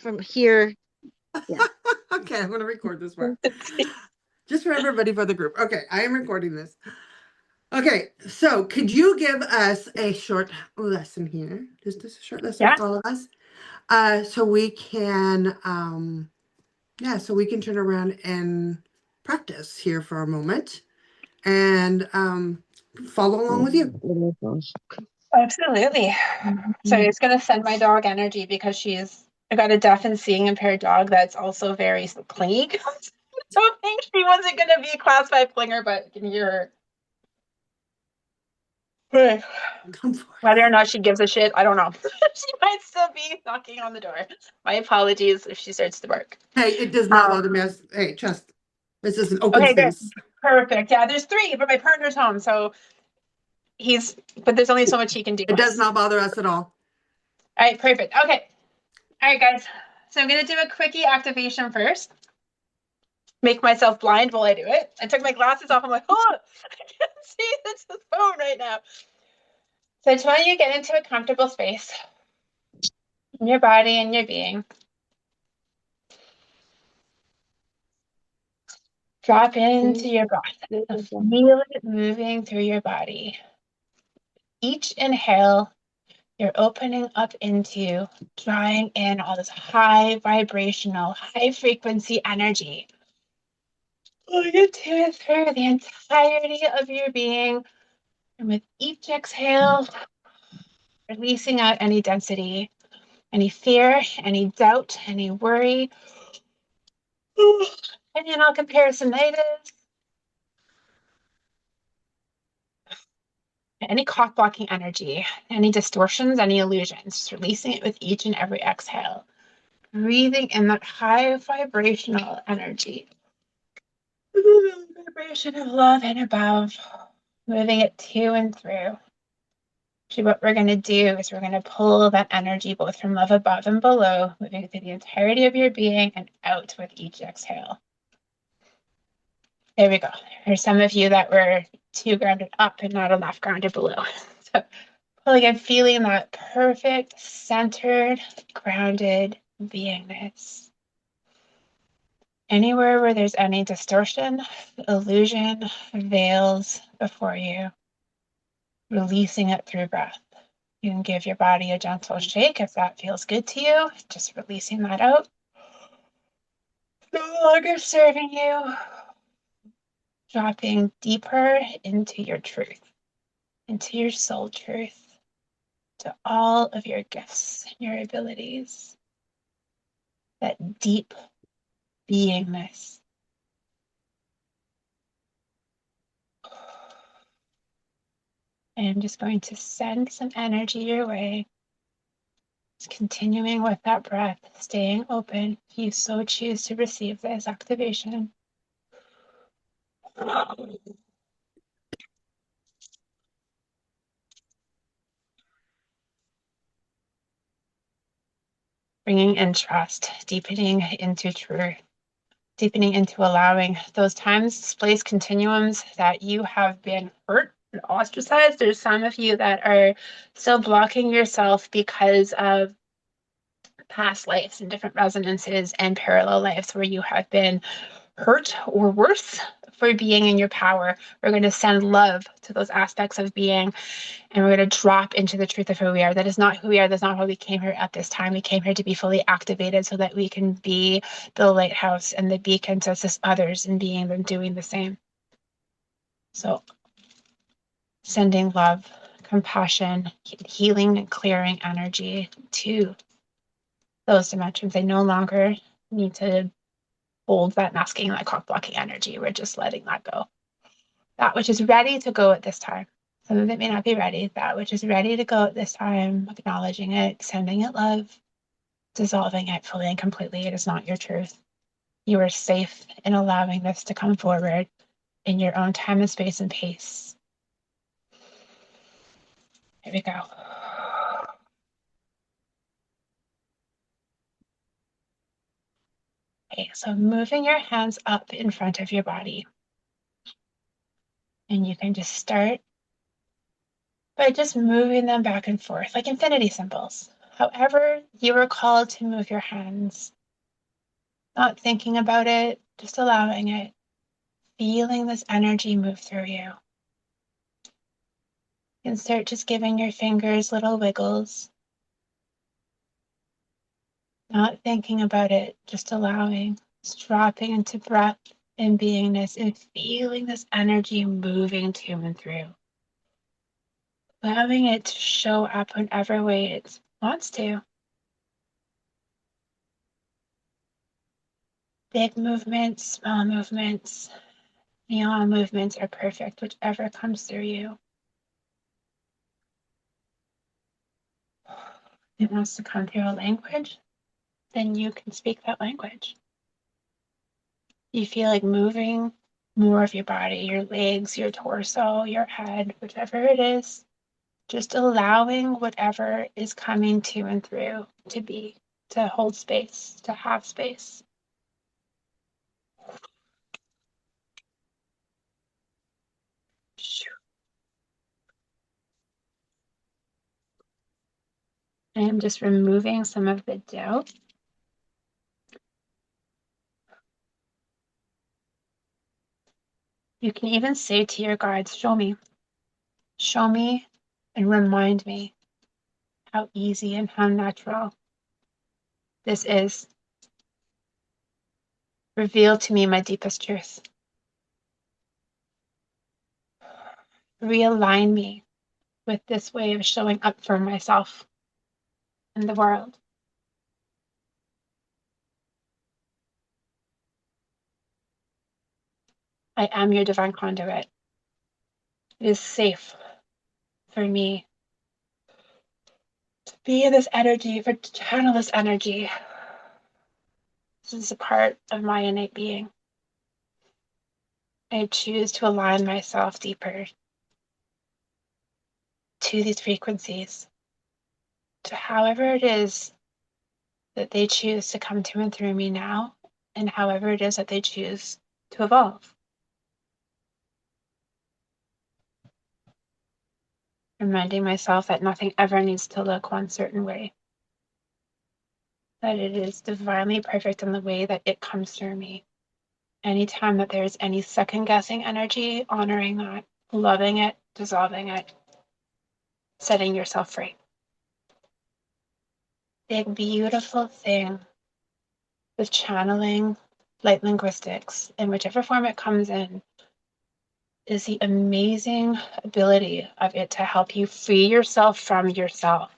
from here. Yeah. Okay, I'm going to record this part. Just for everybody for the group. Okay, I am recording this. Okay, so could you give us a short lesson here? Just a short lesson Yeah. for all of us. So we can so we can turn around and practice here for a moment and follow along with you. Absolutely. So it's going to send my dog energy because I got a deaf and seeing impaired dog that's also very clingy. I don't think she wasn't going to be a class 5 clinger, but you can hear her. Whether or not she gives a shit, I don't know. She might still be knocking on the door. My apologies if she starts to bark. Hey, it does not bother me. Hey, trust. This is an open Okay, good. space. Perfect. Yeah, there's 3, but my partner's home, so but there's only so much he can do. It does not bother us at all. All right, perfect. Okay. All right, guys. So I'm going to do a quickie activation first. Make myself blind while I do it. I took my glasses off. I'm like, oh, I can't see this phone right now. So I just want you to get into a comfortable space in your body and your being. Drop into your breath. Feel it moving through your body. Each inhale, you're opening up into drawing in all this high vibrational, high frequency energy. Pulling it to and through the entirety of your being. And with each exhale, releasing out any density, any fear, any doubt, any worry, any and all comparisonitis, any cock blocking energy, any distortions, any illusions, just releasing it with each and every exhale. Breathing in that high vibrational energy. Vibration of love and above, moving it to and through. Actually, what we're going to do is we're going to pull that energy both from love above and below, moving through the entirety of your being and out with each exhale. There we go. There's some of you that were too grounded up and not enough grounded below. So pulling and feeling that perfect, centered, grounded beingness. Anywhere where there's any distortion, illusion, veils before you, releasing it through breath. You can give your body a gentle shake if that feels good to you, just releasing that out. No longer serving you. Dropping deeper into your truth, into your soul truth, to all of your gifts and your abilities. That deep beingness. And I'm just going to send some energy your way. Just continuing with that breath, staying open if you so choose to receive this activation. Bringing in trust, deepening into truth, deepening into allowing those times, space continuums that you have been hurt and ostracized. There's some of you that are still blocking yourself because of past lives and different resonances and parallel lives where you have been hurt or worse for being in your power. We're going to send love to those aspects of being, and we're going to drop into the truth of who we are. That is not who we are. That's not why we came here at this time. We came here to be fully activated so that we can be the lighthouse and the beacon to assist others in being and doing the same. So sending love, compassion, healing and clearing energy to those dimensions. They no longer need to hold that masking, that cock blocking energy. We're just letting that go. That which is ready to go at this time. Some of it may not be ready. That which is ready to go at this time, acknowledging it, sending it love, dissolving it fully and completely. It is not your truth. You are safe in allowing this to come forward in your own time and space and pace. Here we go. Okay, so moving your hands up in front of your body. And you can just start by just moving them back and forth like infinity symbols. However you are called to move your hands, not thinking about it, just allowing it, feeling this energy move through you. And start just giving your fingers little wiggles, not thinking about it, just allowing, just dropping into breath and beingness and feeling this energy moving to and through. Allowing it to show up whatever way it wants to. Big movements, small movements, neon movements are perfect, whichever comes through you. If it wants to come through a language, then you can speak that language. You feel like moving more of your body, your legs, your torso, your head, whichever it is, just allowing whatever is coming to and through to be, to hold space, to have space. I am just removing some of the doubt. You can even say to your guides, show me, and remind me how easy and how natural this is. Reveal to me my deepest truth. Realign me with this way of showing up for myself and the world. I am your divine conduit. It is safe for me to be in this energy, to channel this energy. This is a part of my innate being. I choose to align myself deeper to these frequencies, to however it is that they choose to come to and through me now, and however it is that they choose to evolve. Reminding myself that nothing ever needs to look one certain way, that it is divinely perfect in the way that it comes through me. Anytime that there's any second guessing energy, honoring that, loving it, dissolving it, setting yourself free. The beautiful thing with channeling light linguistics, in whichever form it comes in, is the amazing ability of it to help you free yourself from yourself.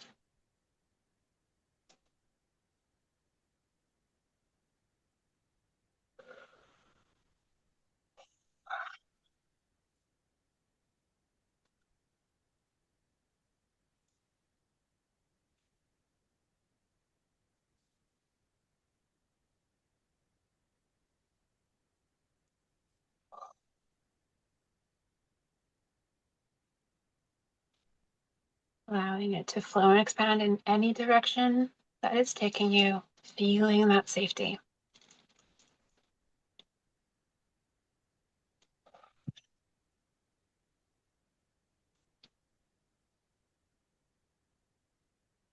Allowing it to flow and expand in any direction that it's taking you, feeling that safety.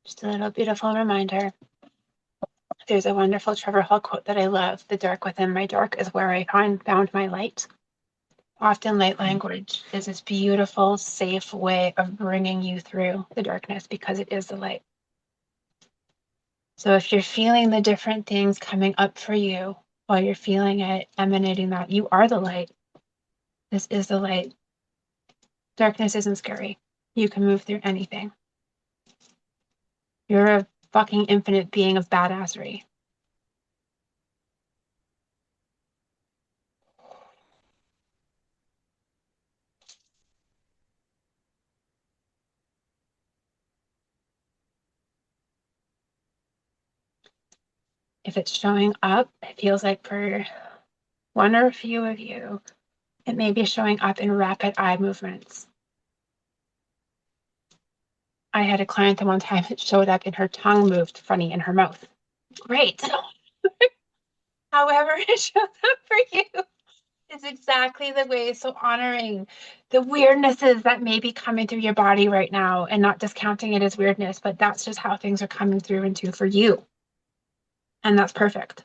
Just a little beautiful reminder. There's a wonderful Trevor Hall quote that I love. The dark within my dark is where I found my light. Often light language is this beautiful, safe way of bringing you through the darkness because it is the light. So if you're feeling the different things coming up for you while you're feeling it, emanating that, you are the light. This is the light. Darkness isn't scary. You can move through anything. You're a fucking infinite being of badassery. If it's showing up, it feels like for one or a few of you, it may be showing up in rapid eye movements. I had a client that one time it showed up and her tongue moved funny in her mouth. Great. However it shows up for you is exactly the way. So honoring the weirdnesses that may be coming through your body right now and not discounting it as weirdness, but that's just how things are coming through into for you. And that's perfect.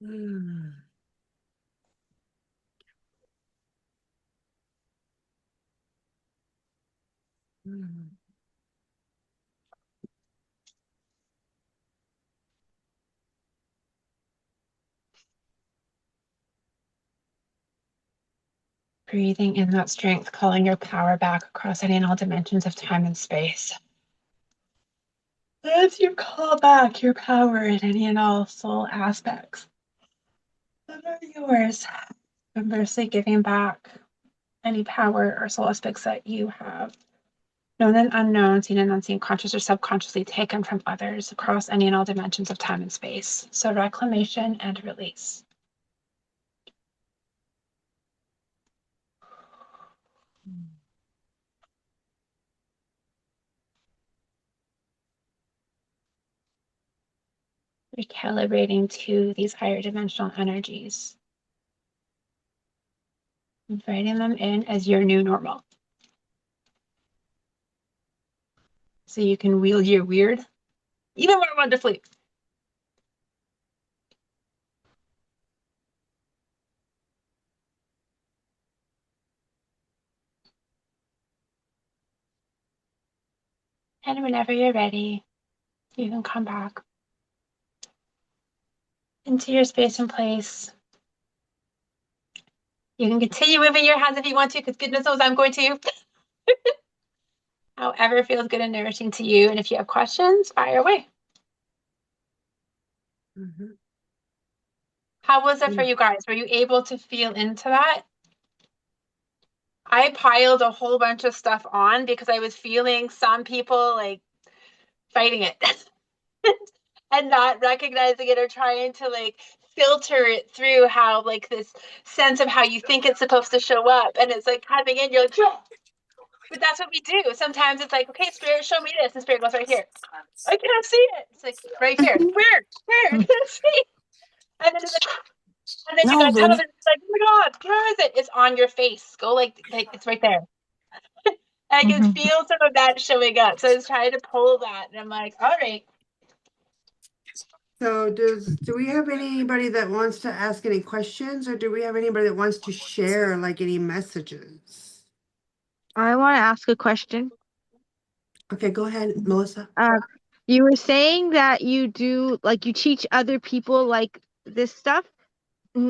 Mm. Mm. Breathing in that strength, calling your power back across any and all dimensions of time and space. As you call back your power in any and all soul aspects that are yours, conversely giving back any power or soul aspects that you have, known and unknown, seen and unseen, conscious or subconsciously taken from others across any and all dimensions of time and space. So reclamation and release. Recalibrating to these higher dimensional energies. Inviting them in as your new normal. So you can wield your weird even more wonderfully. And whenever you're ready, you can come back into your space and place. You can continue moving your hands if you want to, because goodness knows I'm going to. However feels good and nourishing to you. And if you have questions, fire away. Mm-hmm. How was it for you guys? Were you able to feel into that? I piled a whole bunch of stuff on because I was feeling some people like fighting it and not recognizing it or trying to like filter it through how like this sense of how you think it's supposed to show up. And it's like coming in, you're like, yeah. But that's what we do. Sometimes it's like, okay, spirit, show me this. And spirit goes right here. I can't see it. It's like right here. Where? I can't see. And then it's like, and then you No, got really? tunnels and it's like, oh my God, where is it? It's on your face. Go like it's right there. I can Mhm. feel some of that showing up. So I was trying to pull that. And I'm like, all right. So do we have anybody that wants to ask any questions, or do we have anybody that wants to share like any messages? I want to ask a question. Okay, go ahead, Melissa. Uh, you were saying that you do like you teach other people like this stuff.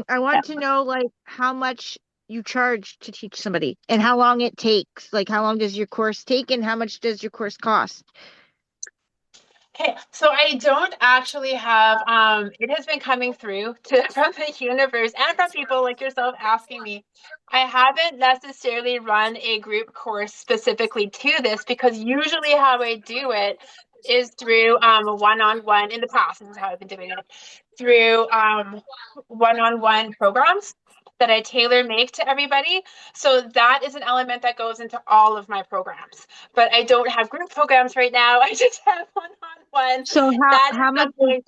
I want to know like how much you charge to teach somebody and how long it takes. Like how long does your course take and how much does your course cost? Okay, so I don't actually have it has been coming through to from the universe and from people like yourself asking me. I haven't necessarily run a group course specifically to this because usually how I do it is through one-on-one in the past. This is how I've been doing it through one-on-one programs that I tailor make to everybody. So that is an element that goes into all of my programs. But I don't have group programs right now. I just have one-on-one. So That is how much is, something.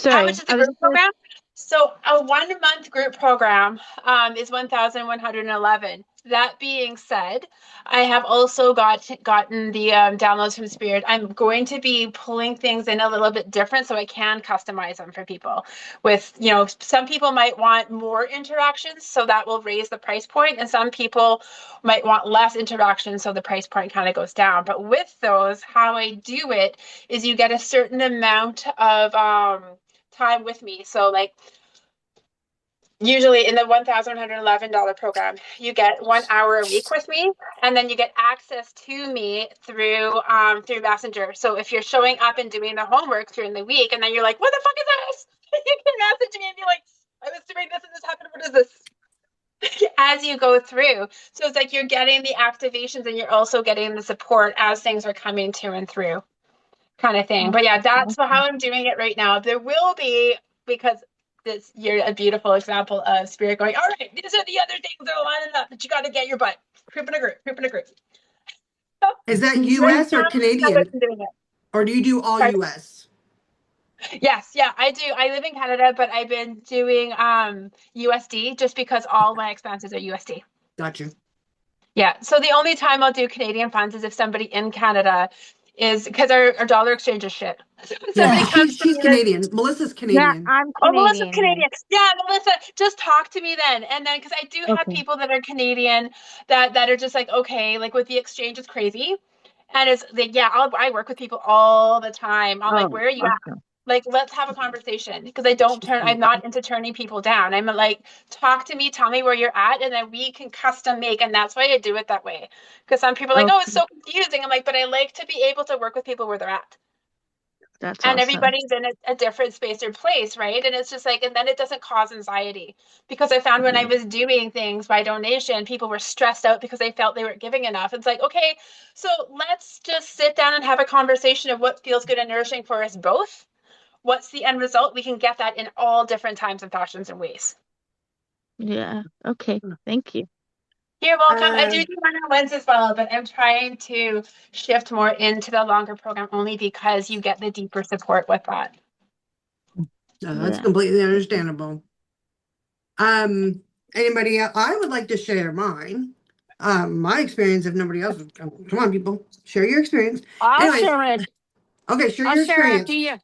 How much sorry, is the I was group just gonna, program? So a 1 month group program is 1,111. That being said, I have also gotten the downloads from Spirit. I'm going to be pulling things in a little bit different so I can customize them for people. With, you know, some people might want more interactions, so that will raise the price point, and some people might want less interactions, so the price point kind of goes down. But with those, how I do it is you get a certain amount of time with me. So like usually in the $1,111 program, you get 1 hour a week with me, and then you get access to me through Messenger. So if you're showing up and doing the homework during the week, and then you're like, "What the fuck is this?" You can message me and be like, "I was doing this and this happened. What is this?" As you go through. So it's like you're getting the activations and you're also getting the support as things are coming to and through. kind of thing. But yeah, that's how I'm doing it right now. There will be, because you're a beautiful example of spirit going, all right, these are the other things that are lining up, but you got to get your butt. Group in a group, group in a group. Is that Right US now, or that's how Canadian? I'm doing it. Or do you do all Pardon? US? Yes, yeah, I do. I live in Canada, but I've been doing USD just because all my expenses are USD. Got you. Yeah. So the only time I'll do Canadian funds is if somebody in Canada is, because our dollar exchange is shit. So when Yeah, somebody comes to she's me and, Canadian. Melissa's Yeah, Canadian. I'm oh, Melissa's Canadian. Canadian. Yeah, Melissa, just talk to me then. And then, because I do have Okay. people that are Canadian that are just like, okay, like with the exchange is crazy. And it's like, yeah, I work with people all the time. I'm like, Oh, where are you at? awesome. Like, let's have a conversation, because She's I'm great. not into turning people down. I'm like, talk to me, tell me where you're at, and then we can custom make. And that's why I do it that way. Because some people are like, oh, it's Okay, so confusing. I'm like, but I like to be able to work with people where they're at. that's And awesome. everybody's in a different space or place, right? And it's just like, and then it doesn't cause anxiety, because I found when I was doing things by donation, people were stressed out because they felt they weren't giving enough. It's like, okay, so let's just sit down and have a conversation of what feels good and nourishing for us both. What's the end result? We can get that in all different times and fashions and ways. Yeah. Okay. Thank you. You're welcome. I Uh, do one-on-ones as well, but I'm trying to shift more into the longer program only because you get the deeper support with that. no, that's Yeah. completely understandable. Anybody else? I would like to share mine. My experience if nobody else would come on, people. Share your experience. I'll Anyways, share it. okay, share I'll your share after experience. you.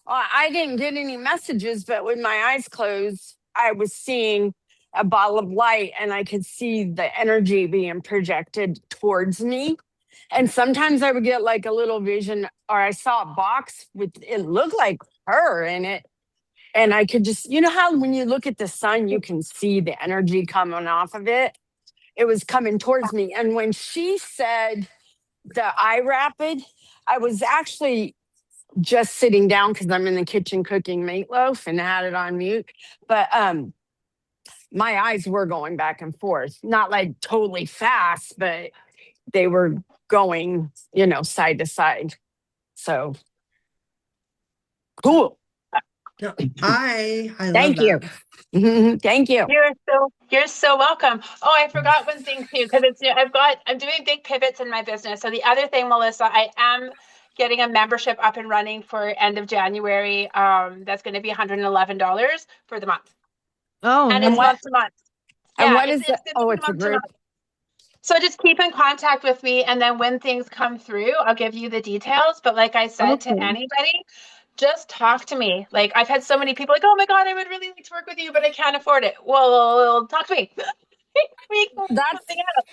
I didn't get any messages, but with my eyes closed, I was seeing a ball of light and I could see the energy being projected towards me. And sometimes I would get like a little vision, or I saw a box with it looked like her in it. And I could just, you know how when you look at the sun, you can see the energy coming off of it? It was coming towards me. And when she said the eye rapid, I was actually just sitting down because I'm in the kitchen cooking meatloaf and had it on mute. But my eyes were going back and forth, not like totally fast, but they were going, side to side. So cool. No, I love Thank you. that. Thank you. You're so welcome. Oh, I forgot one thing too, because I'm doing big pivots in my business. So the other thing, Melissa, I am getting a membership up and running for end of January. That's going to be $111 for the month. Oh, And And it's nice. what month to month. and Yeah, what it's is the it's going to oh, be it's a month to group. month. So just keep in contact with me, and then when things come through, I'll give you the details. But like I said to Okay. anybody, just talk to me. Like I've had so many people like, oh my God, I would really like to work with you, but I can't afford it. Well, talk to me. We can work That's something out.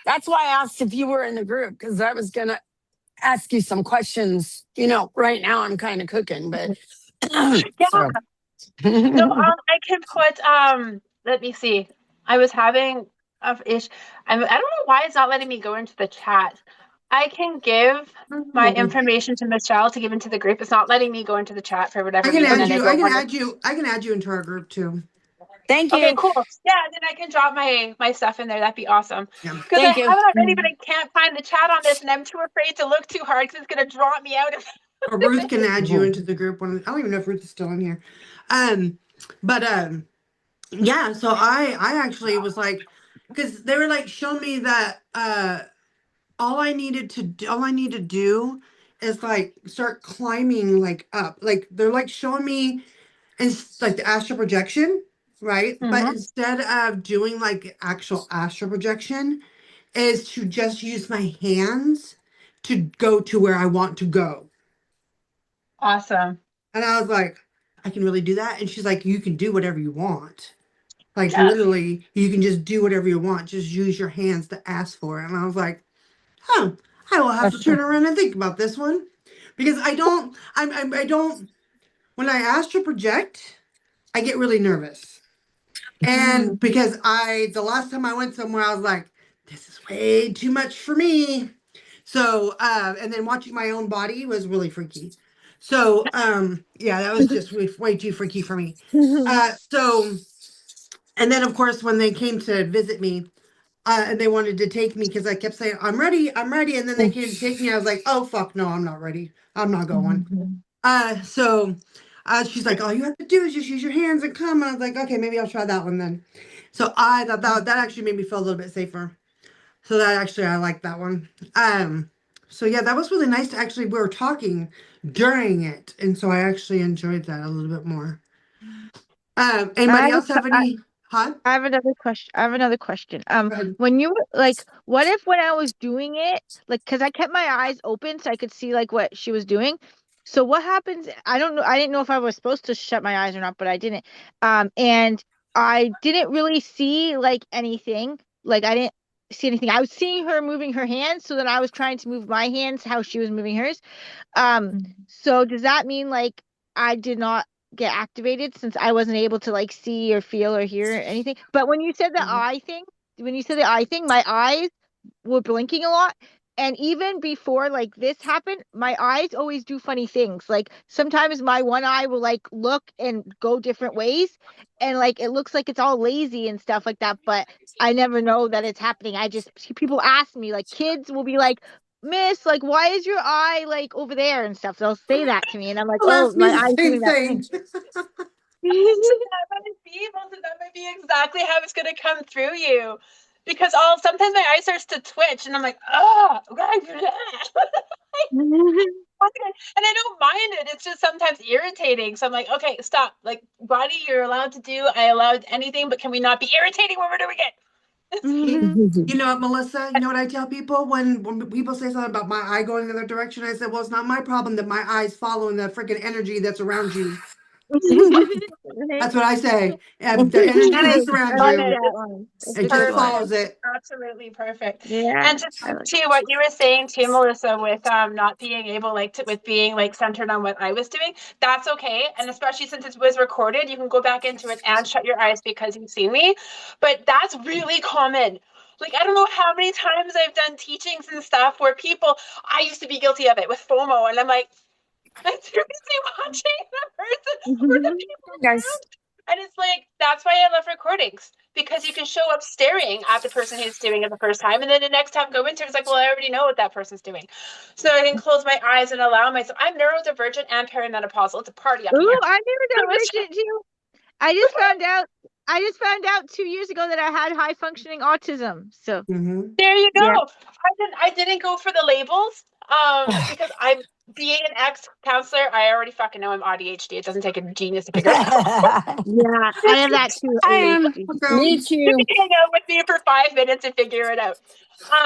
that's why I asked if you were in the group, because I was gonna ask you some questions. Right now I'm kind of cooking, but Yeah. so So I can put let me see. I was having a ish. I don't know why it's not letting me go into the chat. I can give my Oh, information to Michelle to give into the group. It's not letting me go into the chat for I whatever can reason, add and I you. I don't can want to. add you. I can add you into our group too. thank Okay, you. cool. Yeah, then I can drop my stuff in there. That'd be awesome. Yeah. Because I Thank have you. it already, but I can't find the chat on this, and I'm too afraid to look too hard because it's gonna drop me out of. Or Ruth can add you into the group. I don't even know if Ruth is still in here. But yeah. So I actually was like, because they were like showing me that all I need to do is like start climbing like up. Like they're like showing me and it's like the astral projection, right? But Mhm. instead of doing like actual astral projection, is to just use my hands to go to where I want to go. Awesome. And I was like, I can really do that. And she's like, you can do whatever you want. Like Yeah. literally, you can just do whatever you want. Just use your hands to ask for it. And I was like, huh, I will have to turn around and think about this one because I don't. When I astral project, I get really nervous. Mm. And because the last time I went somewhere, I was like, this is way too much for me. So, and then watching my own body was really freaky. So, yeah, that was just way too freaky for me. So, and then of course, when they came to visit me, and they wanted to take me because I kept saying, I'm ready, I'm ready. And then they came to take me. I was like, oh, fuck, no, I'm not ready. I'm not going. So she's like, all you have to do is just use your hands and come. And I was like, okay, maybe I'll try that one then. So I thought that actually made me feel a little bit safer. So that actually, I like that one. So yeah, that was really nice to actually, we were talking during it. And so I actually enjoyed that a little bit more. I Anybody have else have any, huh? I have another question. I have another question. Go ahead. When you like, what if when I was doing it, like, because I kept my eyes open so I could see like what she was doing. So what happens? I don't know. I didn't know if I was supposed to shut my eyes or not, but I didn't. And I didn't really see like anything. Like I didn't see anything. I was seeing her moving her hands, so then I was trying to move my hands how she was moving hers. So does that mean like I did not get activated since I wasn't able to like see or feel or hear anything? But when you said the eye thing, my eyes were blinking a lot. And even before like this happened, my eyes always do funny things. Like sometimes my one eye will like look and go different ways, and like it looks like it's all lazy and stuff like that, but I never know that it's happening. I just people ask me, like kids will be like, Miss, like, why is your eye like over there and stuff? They'll say that to me, and I'm like, Well, oh, ask me my the eye's same doing that thing. thing. That might be exactly how it's going to come through you. Because sometimes my eye starts to twitch and I'm like, oh, and I don't mind it. It's just sometimes irritating. So I'm like, okay, stop. Like, body, you're allowed to do. I allowed anything, but can we not be irritating when we're doing it? You know what, Melissa? You know what I tell people when people say something about my eye going in the other direction? I said, well, it's not my problem that my eye's following the freaking energy that's around you. That's what I say. And the energy Nice. that's I around Love like you, it. that one. That's it a good just one. follows it. Absolutely perfect. Yeah, And to I speak like. to what you were saying too, Melissa, with not being able like to with being like centered on what I was doing, that's okay. And especially since it was recorded, you can go back into it and shut your eyes because you've seen me. But that's really common. Like I don't know how many times I've done teachings and stuff where I used to be guilty of it with FOMO, and I'm like, I'm too busy watching the person or the people Guys, around. And it's like, that's why I love recordings because you can show up staring at the person who's doing it the first time. And then the next time go into it, it's like, well, I already know what that person's doing. So I can close my eyes and allow myself. I'm neurodivergent and perimenopausal. It's a party up in Ooh, here. I So never it's divergent too. I just found out. I just found out 2 years ago that I had high functioning autism. So Mm-hmm. there you go. yeah. I didn't go for the labels because I'm being an ex counselor. I already fucking know I'm ADHD. It doesn't take a genius to figure it out. Yeah, I have that too, I am. ADHD. Me You too. can hang out with me for 5 minutes and figure it out.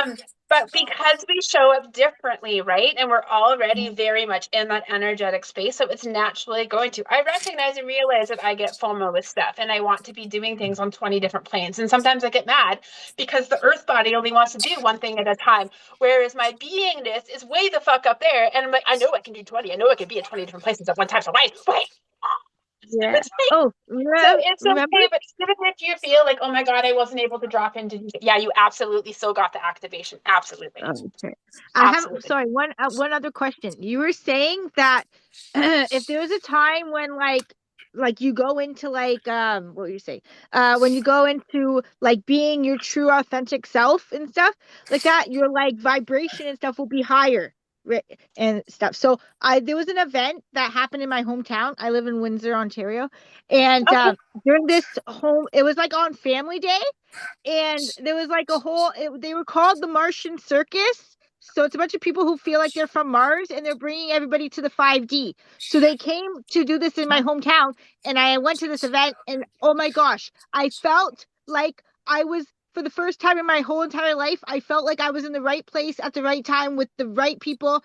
Um, but because we show up differently, right? And we're already very much in that energetic space, so it's naturally going to. I recognize and realize that I get FOMO with stuff and I want to be doing things on 20 different planes. And sometimes I get mad because the earth body only wants to do one thing at a time, whereas my beingness is way the fuck up there. And I'm like, I know I can do 20. I know I can be at 20 different places at one time. So wait. Yeah. Oh, So it's remember? okay, but even if you feel like, oh my God, I wasn't able to drop into, yeah, you absolutely still got the activation. Absolutely. Okay. I have, Absolutely. sorry, one other question. You were saying that if there was a time when like you go into like what would you say? When you go into like being your true authentic self and stuff like that, your like vibration and stuff will be higher. Right, and stuff. So there was an event that happened in my hometown. I live in Windsor, Ontario, and Okay. during this it was like on Family Day, and there was like they were called the Martian Circus. So it's a bunch of people who feel like they're from Mars, and they're bringing everybody to the 5D. So they came to do this in my hometown, and I went to this event, and oh my gosh, I felt like I was, for the first time in my whole entire life, I felt like I was in the right place at the right time with the right people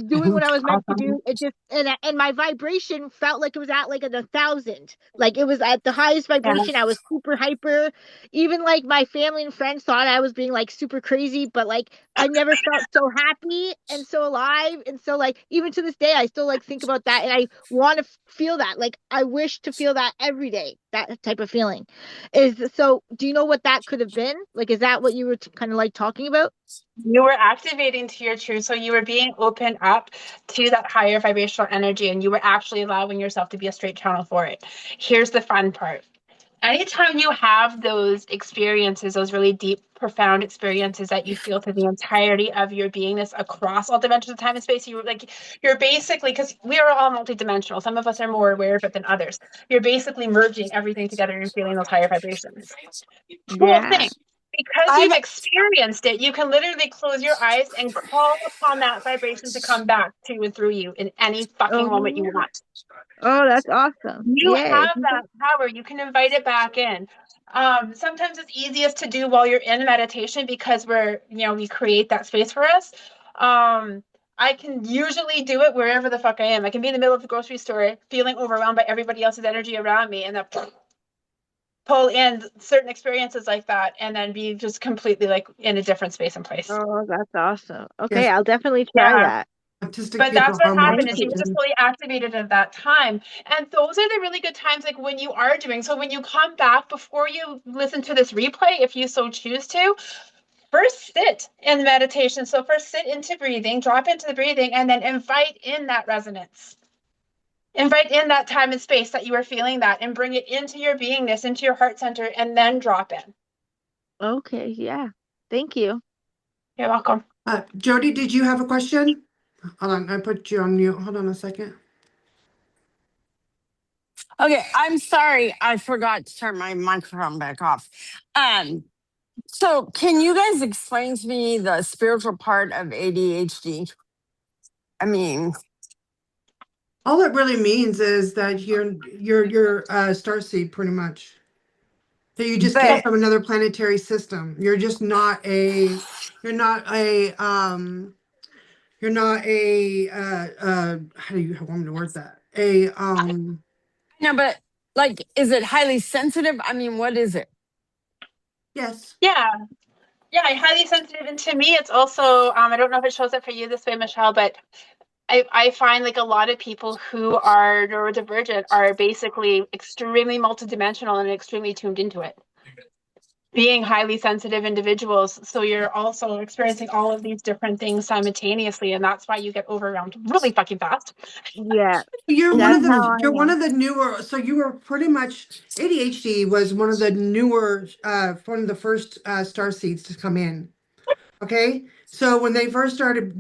doing what I was meant to do. It just, and my vibration felt like it was at like 1,000. Like it was at the highest Yeah. vibration. I was super hyper. Even like my family and friends thought I was being like super crazy, but like I never felt so happy and so alive. And so like even to this day, I still like think about that, and I want to feel that. Like I wish to feel that every day, that type of feeling. So do you know what that could have been? Like, is that what you were kind of like talking about? You were activating to your truth. So you were being open up to that higher vibrational energy, and you were actually allowing yourself to be a straight channel for it. Here's the fun part. anytime you have those experiences, those really deep, profound experiences that you feel through the entirety of your beingness across all dimensions of time and space, you're basically, because we are all multidimensional. Some of us are more aware of it than others. You're basically merging everything together and feeling those higher vibrations. Cool Yeah. thing. Because I'm you've experienced it, you can literally close your eyes and call upon that vibration to come back to and through you in any fucking moment you Oh, want. oh, that's awesome. You Yay. have that power. You can invite it back in. Sometimes it's easiest to do while you're in meditation because we create that space for us. I can usually do it wherever the fuck I am. I can be in the middle of the grocery store feeling overwhelmed by everybody else's energy around me and then pull in certain experiences like that and then be just completely like in a different space and place. Oh, that's awesome. Okay, Yes, I'll definitely try Yeah. that. autistic But that's people what are more happened Thank is you you. were just attuned. fully activated at that time. And those are the really good times, like when you are doing. So when you come back before you listen to this replay, if you so choose to, first sit in meditation. So first sit into breathing, drop into the breathing, and then invite in that resonance. Invite in that time and space that you are feeling that and bring it into your beingness, into your heart center, and then drop in. Okay, yeah. Thank you. You're welcome. Jody, did you have a question? Hold on, I put you on mute. Hold on a second. okay. I'm sorry. I forgot to turn my microphone back off. Um, so can you guys explain to me the spiritual part of ADHD? I mean, All it really means is that you're starseed pretty much. So you just came but from another planetary system. You're not a you're not a how do you want me to word that? no, but like, is it highly sensitive? I mean, what is it? Yes. Yeah. Yeah, highly sensitive. And to me, it's also, I don't know if it shows up for you this way, Michelle, but I find like a lot of people who are neurodivergent are basically extremely multidimensional and extremely tuned into it. Being highly sensitive individuals, so you're also experiencing all of these different things simultaneously, and that's why you get overwhelmed really fucking fast. Yeah, You're one that's of how the I you're one am. of the newer, so you were pretty much ADHD was one of the newer one of the first star seeds to come in. Okay, so when they first started,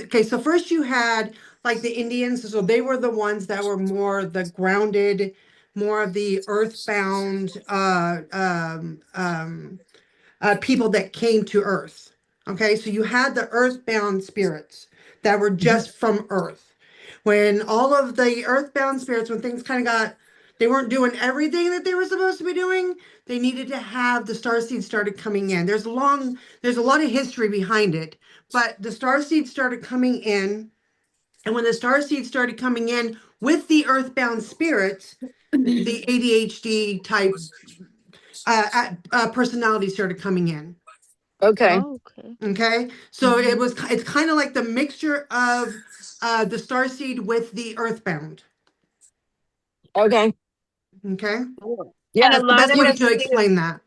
okay, so first you had like the Indians, so they were the ones that were more the grounded, more of the earthbound, people that came to Earth. Okay, so you had the earthbound spirits that were just from Earth. When all of the earthbound spirits, when things kind of got, they weren't doing everything that they were supposed to be doing. They needed to have the star seeds started coming in. There's a lot of history behind it, but the star seeds started coming in, and when the star seeds started coming in with the earthbound spirits, the ADHD type personality started coming in. Okay. Okay. Okay, so it's kind of like the mixture of the starseed with the earthbound. Okay. Okay, Cool. And a Yes. that's the lot best of way it to too. explain that.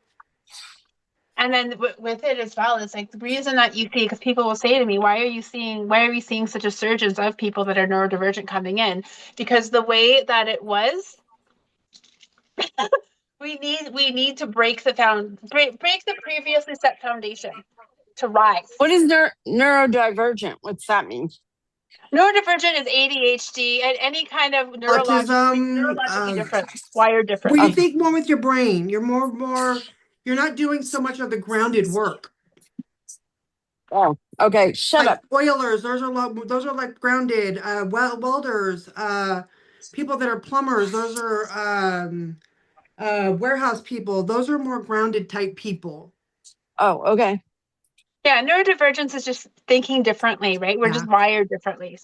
And then with it as well, it's like the reason that you see, because people will say to me, why are we seeing such a surge of people that are neurodivergent coming in? Because the way that it was, we need to break the previously set foundation to rise. What is neurodivergent? What's that mean? Neurodivergent is ADHD and any kind of Autism. neurologically different, wired Where you differently. think more with your brain. You're more. You're not doing so much of the grounded work. Oh, okay. Shut Like up. oilers, those are like grounded. Welders. People that are plumbers. Those are warehouse people. Those are more grounded type people. Oh, okay. Yeah, neurodivergence is just thinking differently, right? We're Yeah, just wired differently.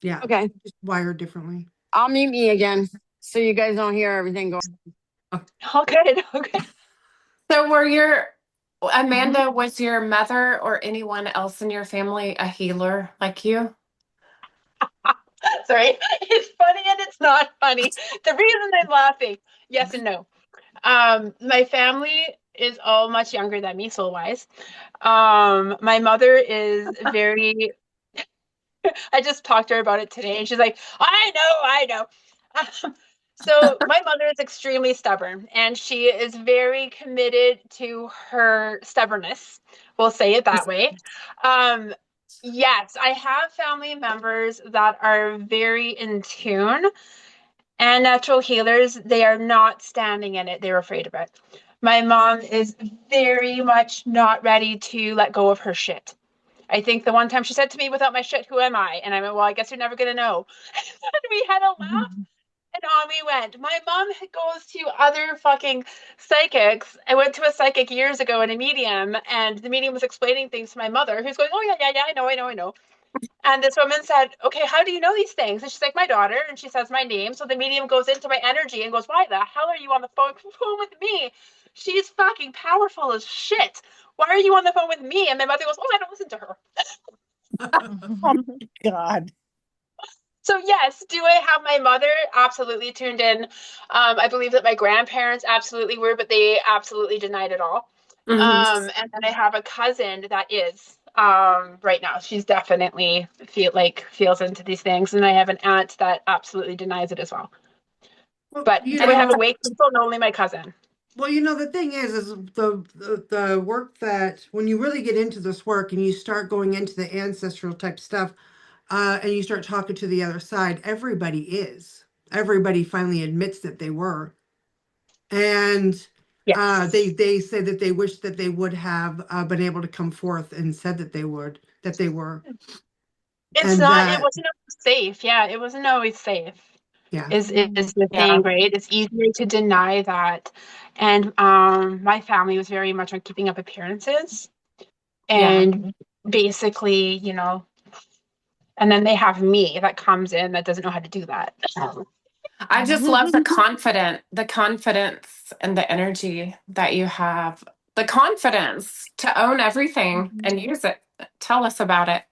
yeah, Okay. just wired differently. I'll mute me again so you guys don't hear everything going. All good. Okay. So Amanda, was your mother or anyone else in your family a healer like you? Sorry. It's funny and it's not funny. The reason I'm laughing, yes and no. My family is all much younger than me, soul wise. My mother is very, I just talked to her about it today and she's like, I know. So my mother is extremely stubborn, and she is very committed to her stubbornness. We'll say it that way. Um, yes, I have family members that are very in tune and natural healers. They are not standing in it. They're afraid of it. My mom is very much not ready to let go of her shit. I think the one time she said to me, "Without my shit, who am I?" And I went, "Well, I guess you're never going to know." And we had a laugh. And on we went. My mom goes to other fucking psychics. I went to a psychic years ago and a medium, and the medium was explaining things to my mother, who's going, "Oh, yeah, yeah, yeah, I know. And this woman said, "Okay, how do you know these things?" And she's like, "My daughter." And she says my name. So the medium goes into my energy and goes, "Why the hell are you on the phone with me? She's fucking powerful as shit. Why are you on the phone with me?" And my mother goes, "Oh, I don't listen to her." Oh God. So yes, do I have my mother absolutely tuned in? I believe that my grandparents absolutely were, but they absolutely denied it all. Mhm. And then I have a cousin that is right now. She's definitely feels into these things, and I have an aunt that absolutely denies it as well. Well, But do I have awake people? No, only my cousin. well, the thing is the work that when you really get into this work and you start going into the ancestral type stuff, and you start talking to the other side, everybody finally admits that they were. And Yes. they say that they wish that they would have been able to come forth and said that they were, It's and not, it that, wasn't always safe. Yeah, it wasn't always safe. yeah. Is the Yeah. thing, right? It's easier to deny that. And my family was very much on keeping up appearances Yeah. and basically, and then they have me that comes in that doesn't know how to do that. I just love the confidence and the energy that you have. The confidence to own everything and use it. Tell us about it.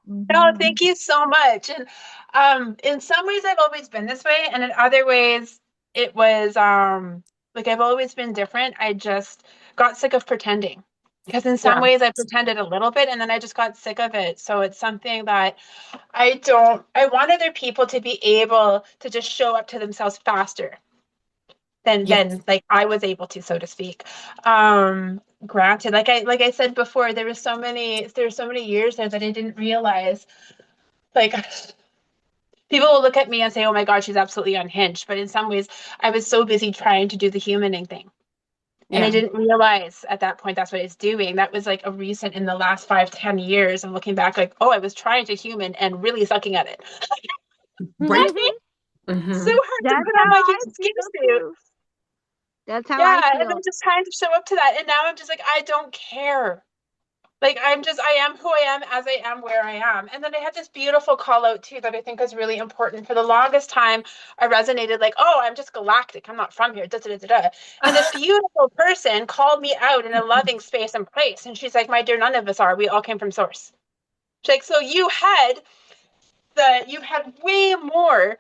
No, thank you so much. And in some ways I've always been this way, and in other ways it was like I've always been different. I just got sick of pretending. Because in some Yeah. ways I pretended a little bit and then I just got sick of it. So it's something that I want other people to be able to just show up to themselves faster than Yes. like I was able to, so to speak. Granted, like I said before, there's so many years there that I didn't realize, like, people will look at me and say, "Oh my God, she's absolutely unhinged." But in some ways, I was so busy trying to do the humaning thing. And I Yeah. didn't realize at that point that's what it's doing. That was like a recent in the last 5, 10 years. I'm looking back like, oh, I was trying to human and really sucking at it. Right. So Hmm. hard to That's put on how my I excuse feel to. too. That's how I Yeah, and I'm feel. just trying to show up to that. And now I'm just like, I don't care. Like I am who I am as I am where I am. And then I had this beautiful call out too that I think is really important. For the longest time, I resonated like, "Oh, I'm just galactic. I'm not from here." Da, da, da, da, da. And this beautiful person called me out in a loving space and place. And she's like, "My dear, none of us are. We all came from source." She's like, "So you had way more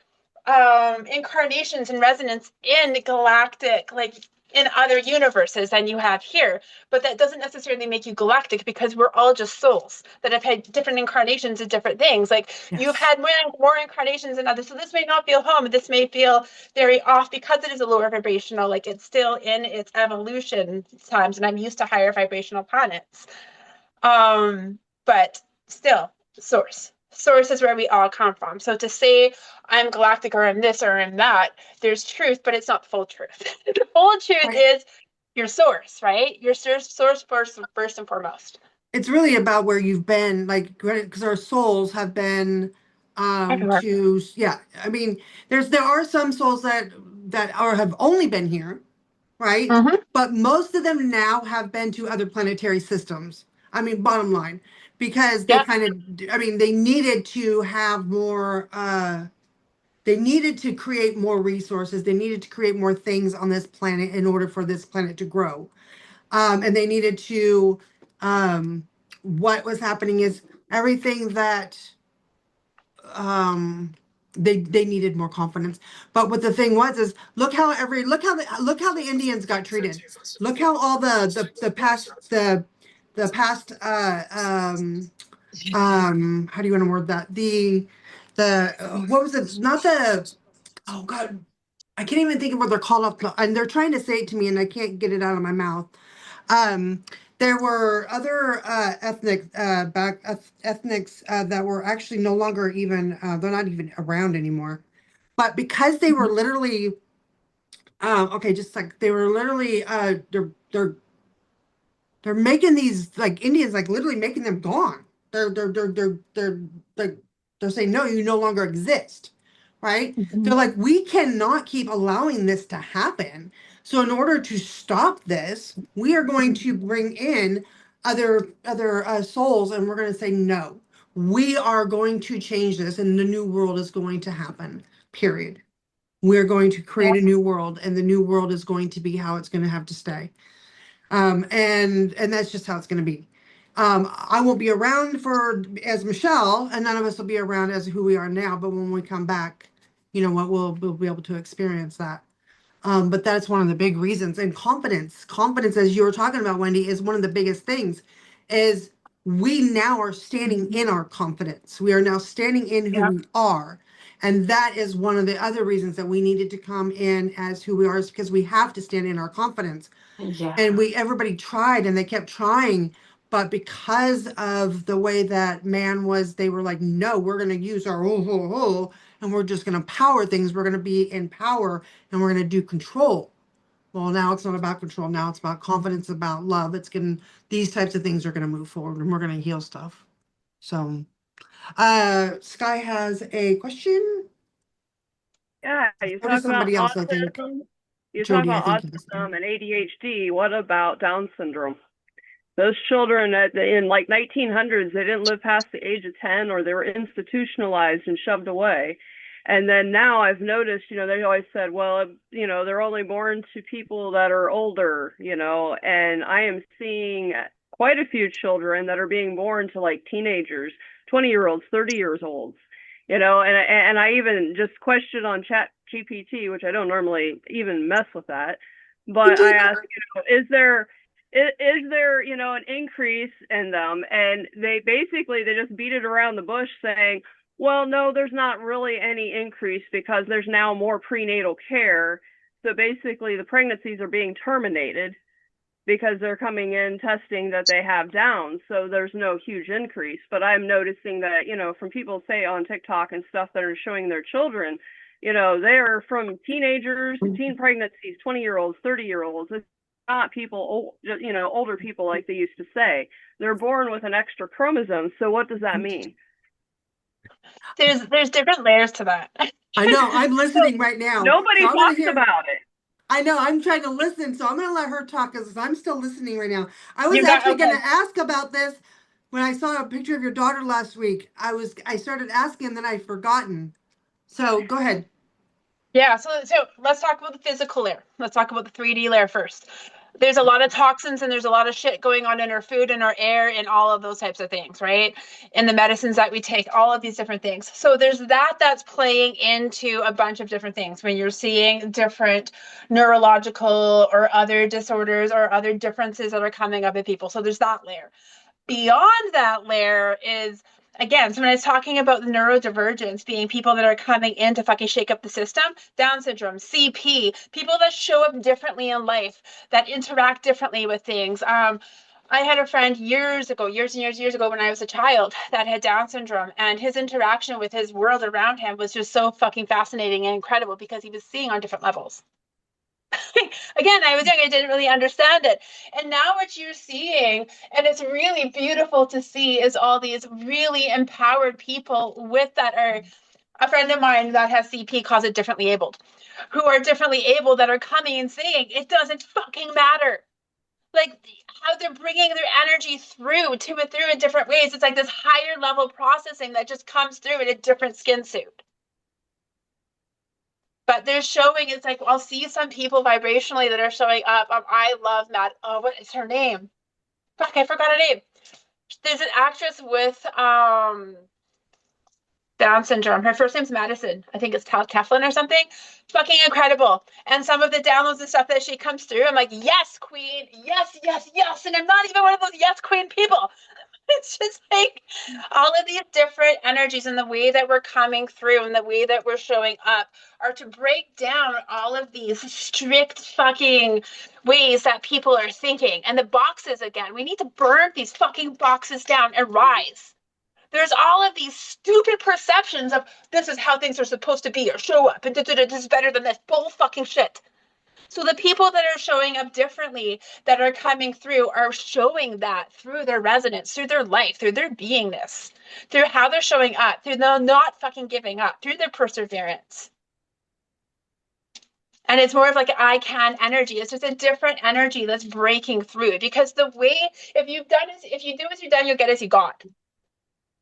incarnations and resonance in galactic, like in other universes than you have here. But that doesn't necessarily make you galactic because we're all just souls that have had different incarnations of different things. Like you've Yes. had more incarnations than others. So this may not feel home. This may feel very off because it is a lower vibrational, like it's still in its evolution times. And I'm used to higher vibrational planets. But still, source is where we all come from. So to say I'm galactic or I'm this or I'm that, there's truth, but it's not full truth. The full truth Right. is your source, right? Your source first and foremost. It's really about where you've been, like, because our souls have been Everywhere. to, yeah. I mean, there are some souls that are have only been here, right? Mm-hmm. But most of them now have been to other planetary systems. I mean, bottom line, because they Yeah. kind of, I mean, they needed to have more, they needed to create more resources. They needed to create more things on this planet in order for this planet to grow. And they needed to, what was happening is everything that, um, they needed more confidence. But what the thing was is look how the Indians got treated. Look how all the past how do you want to word that, the what was it, not the, oh God, I can't even think of what they're called and they're trying to say it to me and I can't get it out of my mouth. Um, there were other ethnics that were actually no longer even they're not even around anymore. But because they were literally okay, just like they were literally they're making these like Indians like literally making them gone. They're like they're saying no, you no longer exist, right? They're like we cannot keep allowing this to happen. So in order to stop this, we are going to bring in other souls, and we're going to say no. We are going to change this, and the new world is going to happen. Period. We're going to create a new world, and the new world is going to be how it's going to have to stay. And that's just how it's going to be. I won't be around for as Michelle, and none of us will be around as who we are now. But when we come back, you know what, we'll be able to experience that. But that's one of the big reasons. And confidence, as you were talking about, Wendy, is one of the biggest things. Is we now are standing in our confidence. We are now standing in who we are. And that is one of the other reasons that we needed to come in as who we are, is because we have to stand in our confidence. Yeah. And everybody tried and they kept trying, but because of the way that man was, they were like, no, we're going to use our and we're just going to power things. We're going to be in power and we're going to do control. Well, now it's not about control. Now it's about confidence, about love. These types of things are going to move forward and we're going to heal stuff. So, Sky has a question. Yeah, you Or does talk about somebody else, I think. autism. You talk Jody, I about think. Has autism and ADHD. What about Down syndrome? Those children in like 1900s, they didn't live past the age of 10, or they were institutionalized and shoved away. And then now I've noticed, they always said, well, they're only born to people that are older, and I am seeing quite a few children that are being born to like teenagers, 20-year-olds, 30 years olds, and I even just questioned on Chat GPT, which I don't normally even mess with that, but I asked, is there an increase in them? And they just beat it around the bush saying, well, no, there's not really any increase because there's now more prenatal care. So basically the pregnancies are being terminated because they're coming in testing that they have Down. So there's no huge increase. But I'm noticing that, from people say on TikTok and stuff that are showing their children, they're from teenagers, teen pregnancies, 20-year-olds, 30-year-olds. It's not people, older people like they used to say. They're born with an extra chromosome. So what does that mean? There's different layers to that. I know. I'm listening right now. Nobody talks about it. I know. I'm trying to listen, so I'm going to let her talk because I'm still listening right now. I was actually going to ask about this when I saw a picture of your daughter last week. I started asking, and then I'd forgotten. So go ahead. Yeah, so let's talk about the physical layer. Let's talk about the 3D layer first. There's a lot of toxins and there's a lot of shit going on in our food and our air and all of those types of things, right? And the medicines that we take, all of these different things. So there's that's playing into a bunch of different things when you're seeing different neurological or other disorders or other differences that are coming up in people. So there's that layer. Beyond that layer is, again, so when I was talking about the neurodivergence being people that are coming in to fucking shake up the system, Down syndrome, CP, people that show up differently in life, that interact differently with things. I had a friend years ago when I was a child that had Down syndrome, and his interaction with his world around him was just so fucking fascinating and incredible because he was seeing on different levels. Again, I was young, I didn't really understand it. And now what you're seeing, and it's really beautiful to see, is all these really empowered people with that are, a friend of mine that has CP calls it differently abled, who are differently able that are coming and saying, it doesn't fucking matter. Like how they're bringing their energy through in different ways. It's like this higher level processing that just comes through in a different skin suit. But they're showing, it's like, I'll see some people vibrationally that are showing up. I love Matt. Oh, what is her name? Fuck, I forgot her name. There's an actress with Down syndrome. Her first name's Madison. I think it's Teflon or something. Fucking incredible. And some of the downloads and stuff that she comes through, I'm like, yes, queen. Yes, yes, yes. And I'm not even one of those yes, queen people. It's just like all of these different energies and the way that we're coming through and the way that we're showing up are to break down all of these strict fucking ways that people are thinking. And the boxes, again, we need to burn these fucking boxes down and rise. There's all of these stupid perceptions of this is how things are supposed to be or show up and this is better than this bull fucking shit. So the people that are showing up differently, that are coming through, are showing that through their resonance, through their life, through their beingness, through how they're showing up, through them not fucking giving up, through their perseverance. And it's more of like an I can energy. It's just a different energy that's breaking through. Because the way, if you do as you've done, you'll get as you got.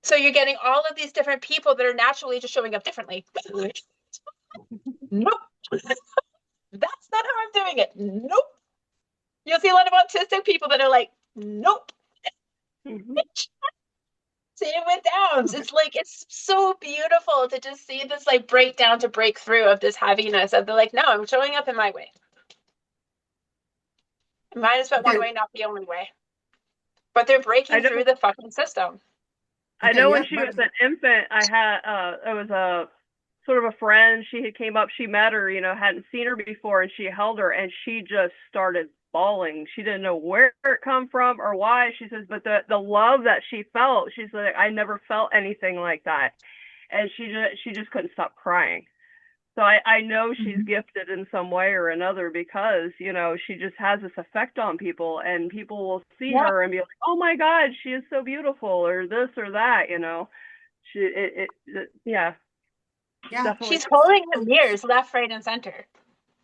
So you're getting all of these different people that are naturally just showing up differently. Nope. That's not how I'm doing it. Nope. You'll see a lot of autistic people that are like, nope. Mhm. Same with Downs. It's like, it's so beautiful to just see this like breakdown to break through of this heaviness of the like, no, I'm showing up in my way. Mine is but one way, not the only way. But they're breaking through the fucking system. I know when she was an infant, I had it was a sort of a friend. She had came up, she met her, hadn't seen her before, and she held her, and she just started bawling. She didn't know where it come from or why. She says, but the love that she felt, she's like, I never felt anything like that, and she just couldn't stop crying. So I know she's gifted in some way or another because, she just has this effect on people, and people will see her and be like, oh my God, she is so beautiful, or this or that, yeah. Definitely. She's holding up mirrors left, right, and center.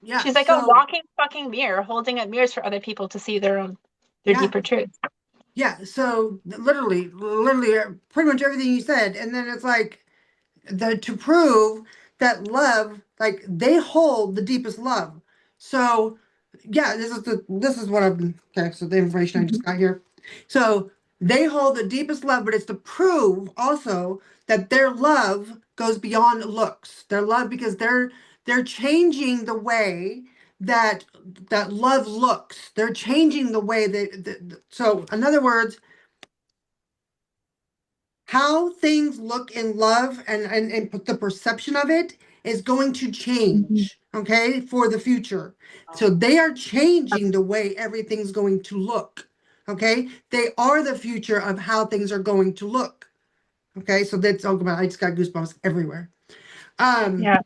Yeah. She's like a walking fucking mirror, holding up mirrors for other people to see their deeper truth. Yeah. So literally, pretty much everything you said. And then it's like to prove that love, like they hold the deepest love. So yeah, this is what I've okay. So the information I just got here. So they hold the deepest love, but it's to prove also that their love goes beyond looks. Their love, because they're changing the way that love looks. They're changing the way so in other words, how things look in love and the perception of it is going to change, okay, for the future. So they are changing the way everything's going to look, okay? They are the future of how things are going to look, okay? So that's, oh, I just got goosebumps everywhere. And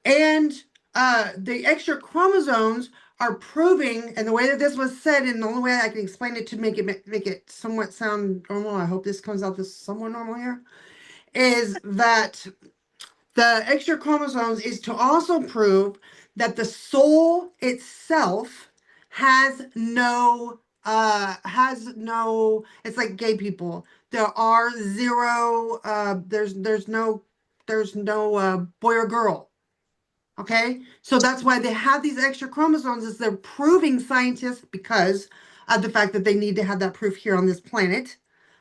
the extra chromosomes are proving, and the way that this was said, and the only way I can explain it to make it somewhat sound normal, I hope this comes out this somewhat normal here, is that the extra chromosomes is to also prove that the soul itself has no, it's like gay people. There are zero, there's no boy or girl. Okay, so that's why they have these extra chromosomes, is they're proving scientists, because of the fact that they need to have that proof here on this planet.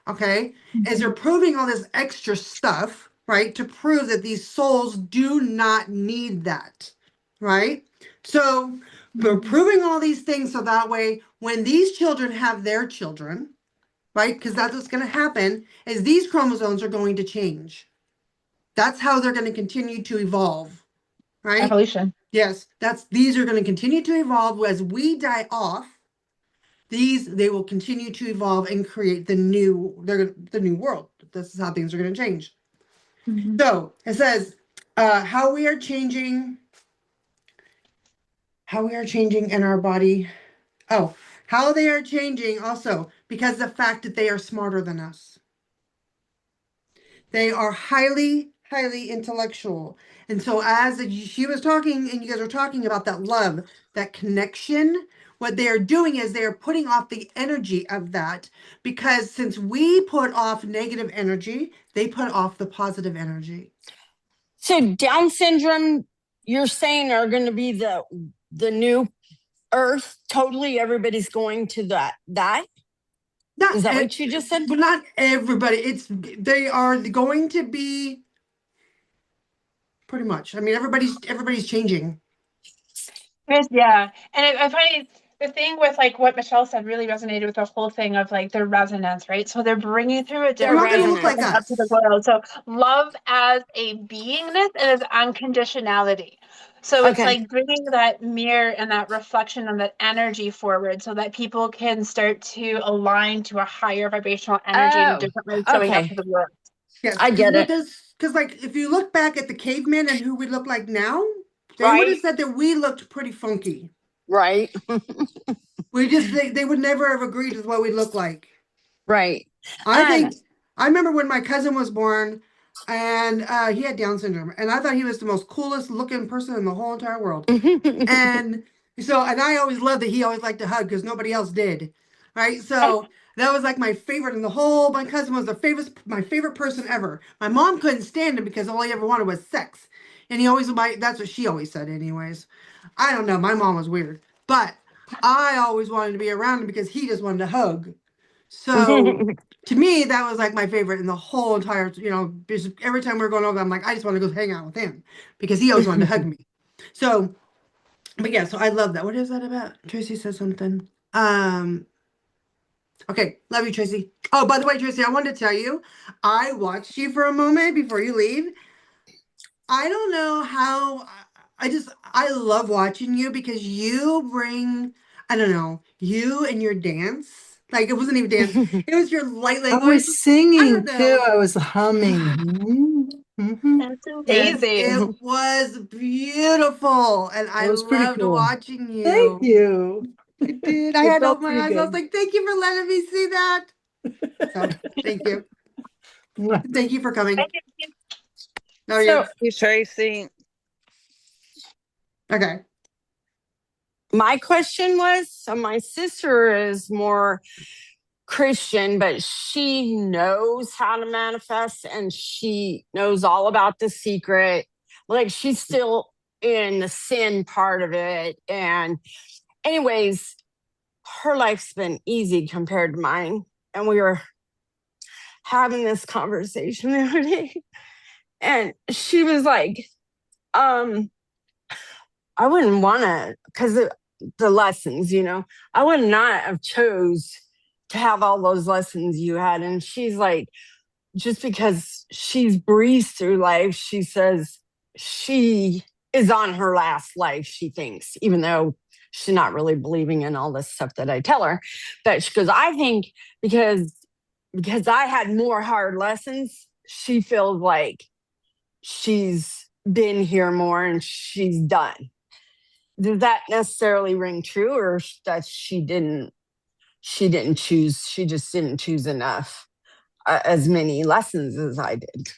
Okay, as they're proving all this extra stuff, right, to prove that these souls do not need that, right? So we're proving all these things so that way when these children have their children, right, because that's what's going to happen, is these chromosomes are going to change. That's how they're going to continue to evolve. Right? Evolution. Yes, these are going to continue to evolve as we die off. They will continue to evolve and create the new world. This is how things are going to change. So it says how we are changing in our body. Oh, how they are changing also because the fact that they are smarter than us. They are highly intellectual. And so as she was talking and you guys were talking about that love, that connection, what they are doing is they are putting off the energy of that, because since we put off negative energy, they put off the positive energy. So Down syndrome, you're saying, are going to be the new Earth? Totally, everybody's going to that. Is that what you just said? But not everybody. They are going to be pretty much. I mean, everybody's changing. Yeah, and I find the thing with like what Michelle said really resonated with the whole thing of like their resonance, right? So they're bringing through a They're different not going to look vibration like up to the us. world. So love as a beingness and as unconditionality. So it's Okay. like bringing that mirror and that reflection and that energy forward so that people can start to align to a higher vibrational energy in a Oh, different way showing up okay. to the world. Yes, I get it. because like if you look back at the cavemen and who we look like now, they would have Right. said that we looked pretty funky. Right. They would never have agreed with what we look like. Right. I Um, think I remember when my cousin was born and he had Down syndrome, and I thought he was the most coolest looking person in the whole entire world. And and I always loved that he always liked to hug because nobody else did. Right. So that was like my favorite in the whole. My cousin was my favorite person ever. My mom couldn't stand him because all he ever wanted was sex. And that's what she always said, anyways. I don't know. My mom was weird. But I always wanted to be around him because he just wanted to hug. So to me, that was like my favorite in the whole entire, because every time we were going over, I'm like, I just want to go hang out with him because he always wanted to hug me. So, but yeah, so I love that. What is that about? Tracy said something. Okay, love you, Tracy. Oh, by the way, Tracy, I wanted to tell you, I watched you for a moment before you leave. I don't know how. I love watching you because you bring, I don't know, you and your dance. Like it wasn't even dance; it was your light I language. was I don't singing too. know. I was humming. Mm-hmm. That's And amazing. it was beautiful, and That I was pretty loved cool. watching Thank you. you. I did. I It had to felt open my pretty eyes. I was good. like, "Thank you for letting me see that." So, thank you. Thank you for coming. No, so you. You, Tracy. Okay. my question was, so my sister is more Christian, but she knows how to manifest and she knows all about the secret. Like she's still in the sin part of it. And anyways, her life's been easy compared to mine. And we were having this conversation the other day. And she was like, I wouldn't want to, because the lessons, I would not have chose to have all those lessons you had. And she's like, just because she's breezed through life, she says she is on her last life, she thinks, even though she's not really believing in all this stuff that I tell her. But she goes, I think because I had more hard lessons, she feels like she's been here more and she's done. Does that necessarily ring true, or that she just didn't choose enough, as many lessons as I did?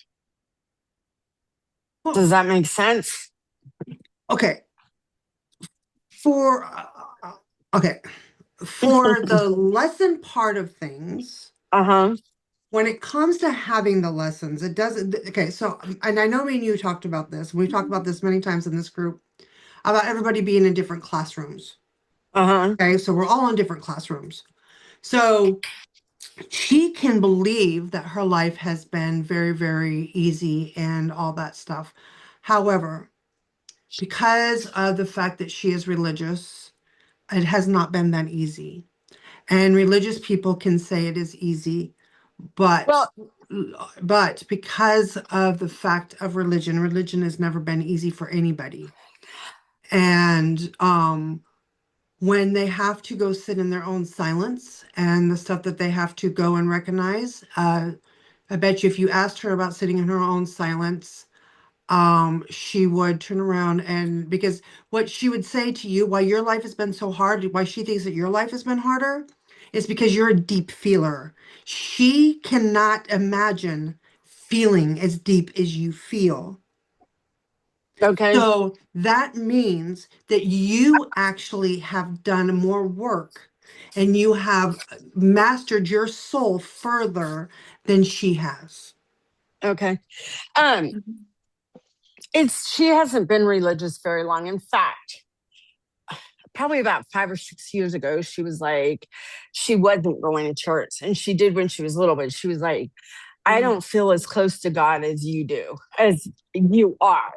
Does that make sense? Okay. For okay, for the lesson part of things, when it comes to having the lessons, it doesn't. Okay, so and I know me and you talked about this. We've talked about this many times in this group about everybody being in different classrooms. Okay, so we're all in different classrooms. So she can believe that her life has been very, very easy and all that stuff. However, because of the fact that she is religious, it has not been that easy. And religious people can say it is easy, but Well, because of the fact of religion has never been easy for anybody. And when they have to go sit in their own silence and the stuff that they have to go and recognize, I bet you if you asked her about sitting in her own silence, she would turn around, and because what she would say to you, why your life has been so hard, why she thinks that your life has been harder, is because you're a deep feeler. She cannot imagine feeling as deep as you feel. okay. So that means that you actually have done more work and you have mastered your soul further than she has. Okay. She hasn't been religious very long. In fact, probably about 5 or 6 years ago, she was like, she wasn't going to church, and she did when she was little, but she was like, I don't feel as close to God as you do, as you are.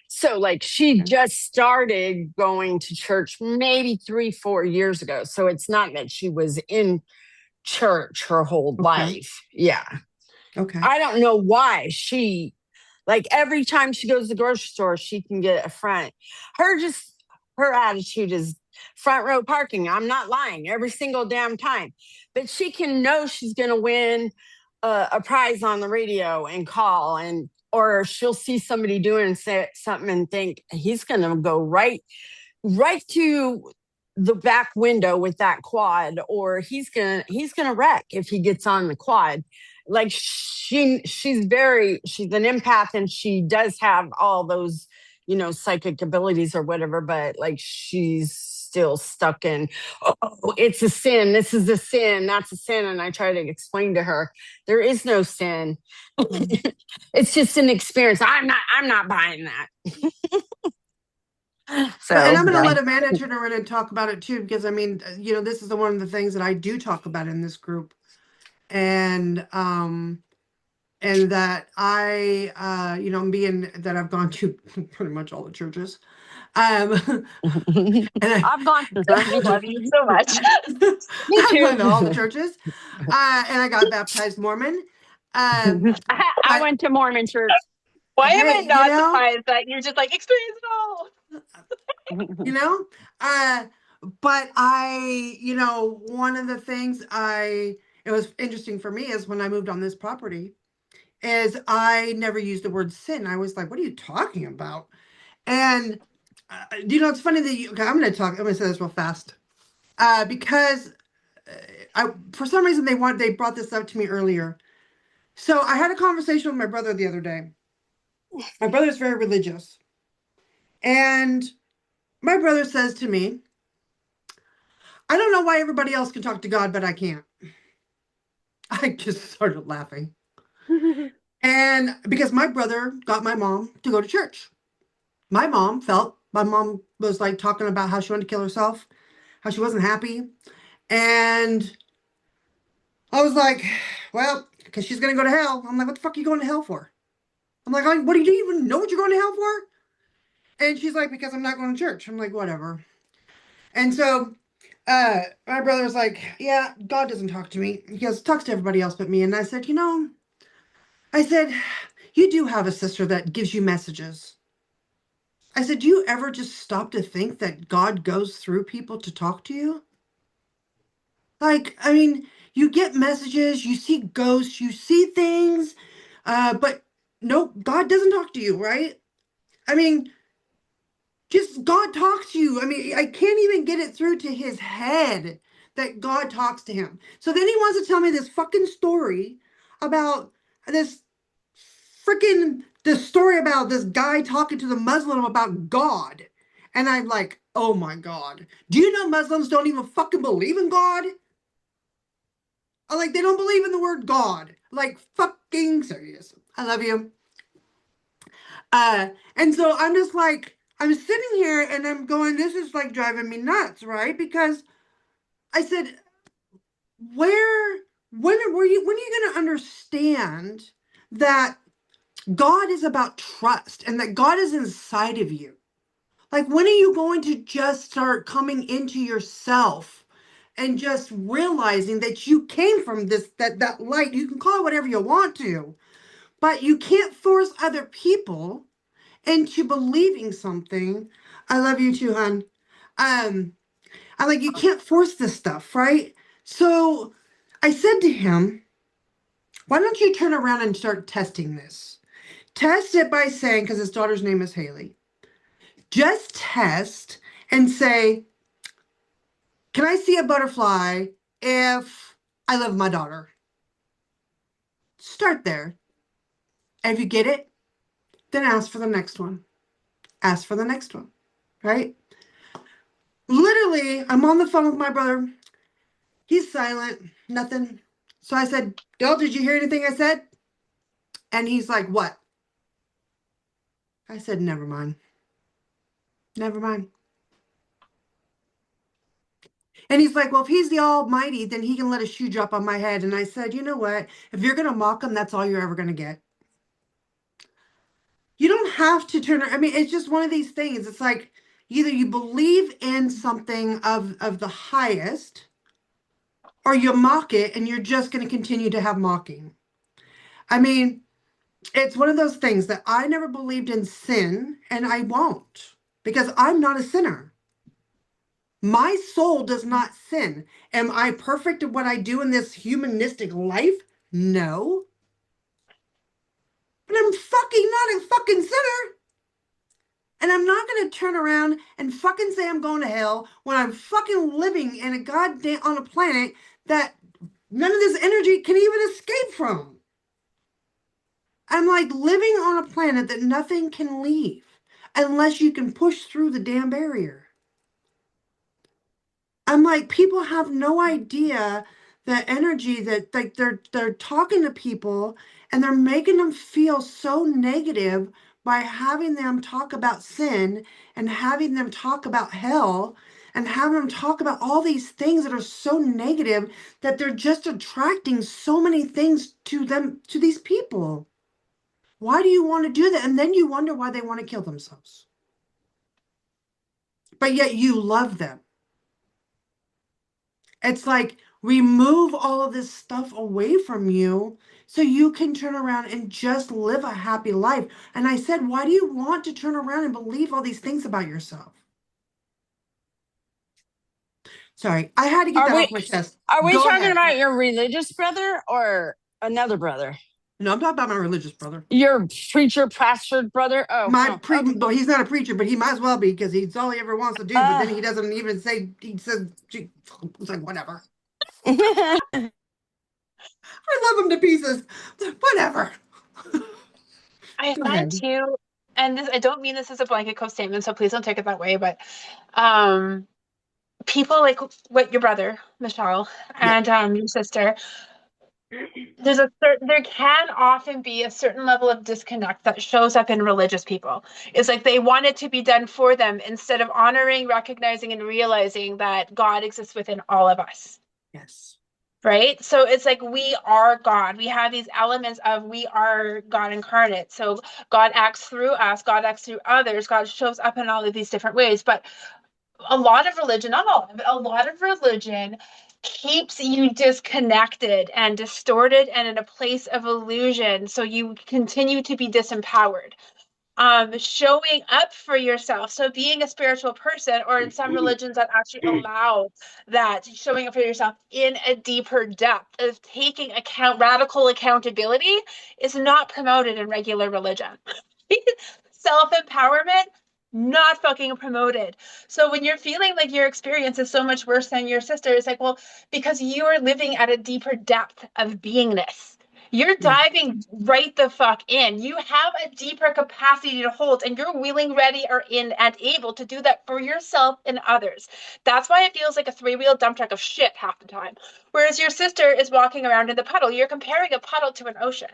So, like, she just started going to church maybe 3-4 years ago. So it's not that she was in church her whole life. Yeah. Okay. I don't know why she, like, every time she goes to the grocery store, she can get a front. Her attitude is front row parking. I'm not lying, every single damn time. But she can know she's going to win a prize on the radio and call, and or she'll see somebody doing something and think he's going to go right to the back window with that quad, or he's gonna wreck if he gets on the quad. Like, she's an empath, and she does have all those, psychic abilities or whatever, but like, she's still stuck in, oh, it's a sin, this is a sin, that's a sin. And I try to explain to her there is no sin. It's just an experience. I'm not buying that. So, and I'm going to let Amanda turn around and talk about it too, because I mean, this is one of the things that I do talk about in this group, and that I, being that I've gone to pretty much all the churches, and I've gone to them. We love you so much. Me I've too. gone to all the churches, and I got baptized Mormon. I went to Mormon church. Why am I not surprised that you're just like, experience it all? But I, one of the things it was interesting for me is when I moved on this property, is I never used the word sin. I was like, what are you talking about? And, it's funny that okay, I'm going to say this real fast. Because for some reason they brought this up to me earlier. So I had a conversation with my brother the other day. My brother's very religious. And my brother says to me, I don't know why everybody else can talk to God, but I can't. I just started laughing. And because my brother got my mom to go to church. My mom was like talking about how she wanted to kill herself, how she wasn't happy. And I was like, well, because she's going to go to hell. I'm like, what the fuck are you going to hell for? I'm like, what, do you even know what you're going to hell for? And she's like, because I'm not going to church. I'm like, whatever. And so my brother's like, yeah, God doesn't talk to me. He talks to everybody else but me. And I said, you do have a sister that gives you messages. I said, do you ever just stop to think that God goes through people to talk to you? Like, I mean, you get messages, you see ghosts, you see things, but no, God doesn't talk to you, right? I mean, just God talks to you. I mean, I can't even get it through to his head that God talks to him. So then he wants to tell me this fucking story about this story about this guy talking to the Muslim about God. And I'm like, oh my God. Do you know Muslims don't even fucking believe in God? Like, they don't believe in the word God. Like, fucking serious. I love you. And so I'm just like, I'm sitting here and I'm going, this is like driving me nuts, right? Because I said, when are you going to understand that God is about trust and that God is inside of you? Like, when are you going to just start coming into yourself and just realizing that you came from that light? You can call it whatever you want to, but you can't force other people into believing something. I love you too, hon. I like, you can't force this stuff, right? So I said to him, why don't you turn around and start testing this? Test it by saying, because his daughter's name is Haley, just test and say, can I see a butterfly if I love my daughter? Start there. And if you get it, then ask for the next one. Ask for the next one, right? Literally, I'm on the phone with my brother. He's silent, nothing. So I said, Dale, did you hear anything I said? And he's like, what? I said, never mind. Never mind. And he's like, well, if he's the Almighty, then he can let a shoe drop on my head. And I said, you know what? If you're going to mock him, that's all you're ever going to get. You don't have to turn. I mean, it's just one of these things. It's like either you believe in something of the highest, or you mock it, and you're just going to continue to have mocking. I mean, it's one of those things that I never believed in sin, and I won't, because I'm not a sinner. My soul does not sin. Am I perfect at what I do in this humanistic life? No. But I'm fucking not a fucking sinner. And I'm not going to turn around and fucking say I'm going to hell when I'm fucking living in a goddamn on a planet that none of this energy can even escape from. I'm like living on a planet that nothing can leave unless you can push through the damn barrier. I'm like, people have no idea the energy that like they're talking to people and they're making them feel so negative by having them talk about sin and having them talk about hell and having them talk about all these things that are so negative that they're just attracting so many things to them, to these people. Why do you want to do that? And then you wonder why they want to kill themselves. But yet you love them. It's like remove all of this stuff away from you so you can turn around and just live a happy life. And I said, why do you want to turn around and believe all these things about yourself? Sorry, I had to get that off my chest. Are we Go talking ahead. about your religious brother or another brother? No, I'm talking about my religious brother. Your preacher, pastor brother? Oh, my no. Well, he's not a preacher, but he might as well be because he's all he ever wants to do. But then he doesn't even say. He says, "It's like whatever." I love him to pieces. Whatever. I Go find ahead. too, and this, I don't mean this as a blanket statement, so please don't take it that way, but people like what your brother, Michelle, and your sister, there can often be a certain level of disconnect that shows up in religious people. It's like they want it to be done for them instead of honoring, recognizing, and realizing that God exists within all of us. Yes. Right? So it's like we are God. We have these elements of we are God incarnate. So God acts through us, God acts through others, God shows up in all of these different ways. But a lot of religion, not all of it, a lot of religion keeps you disconnected and distorted and in a place of illusion. So you continue to be disempowered. Showing up for yourself. So being a spiritual person, or in some religions that actually allow that, showing up for yourself in a deeper depth of taking radical accountability is not promoted in regular religion. Self-empowerment, not fucking promoted. So when you're feeling like your experience is so much worse than your sister, it's like, well, because you are living at a deeper depth of beingness. You're diving right the fuck in. You have a deeper capacity to hold, and you're willing, ready, or in and able to do that for yourself and others. That's why it feels like a three-wheel dump truck of shit half the time. Whereas your sister is walking around in the puddle. You're comparing a puddle to an ocean.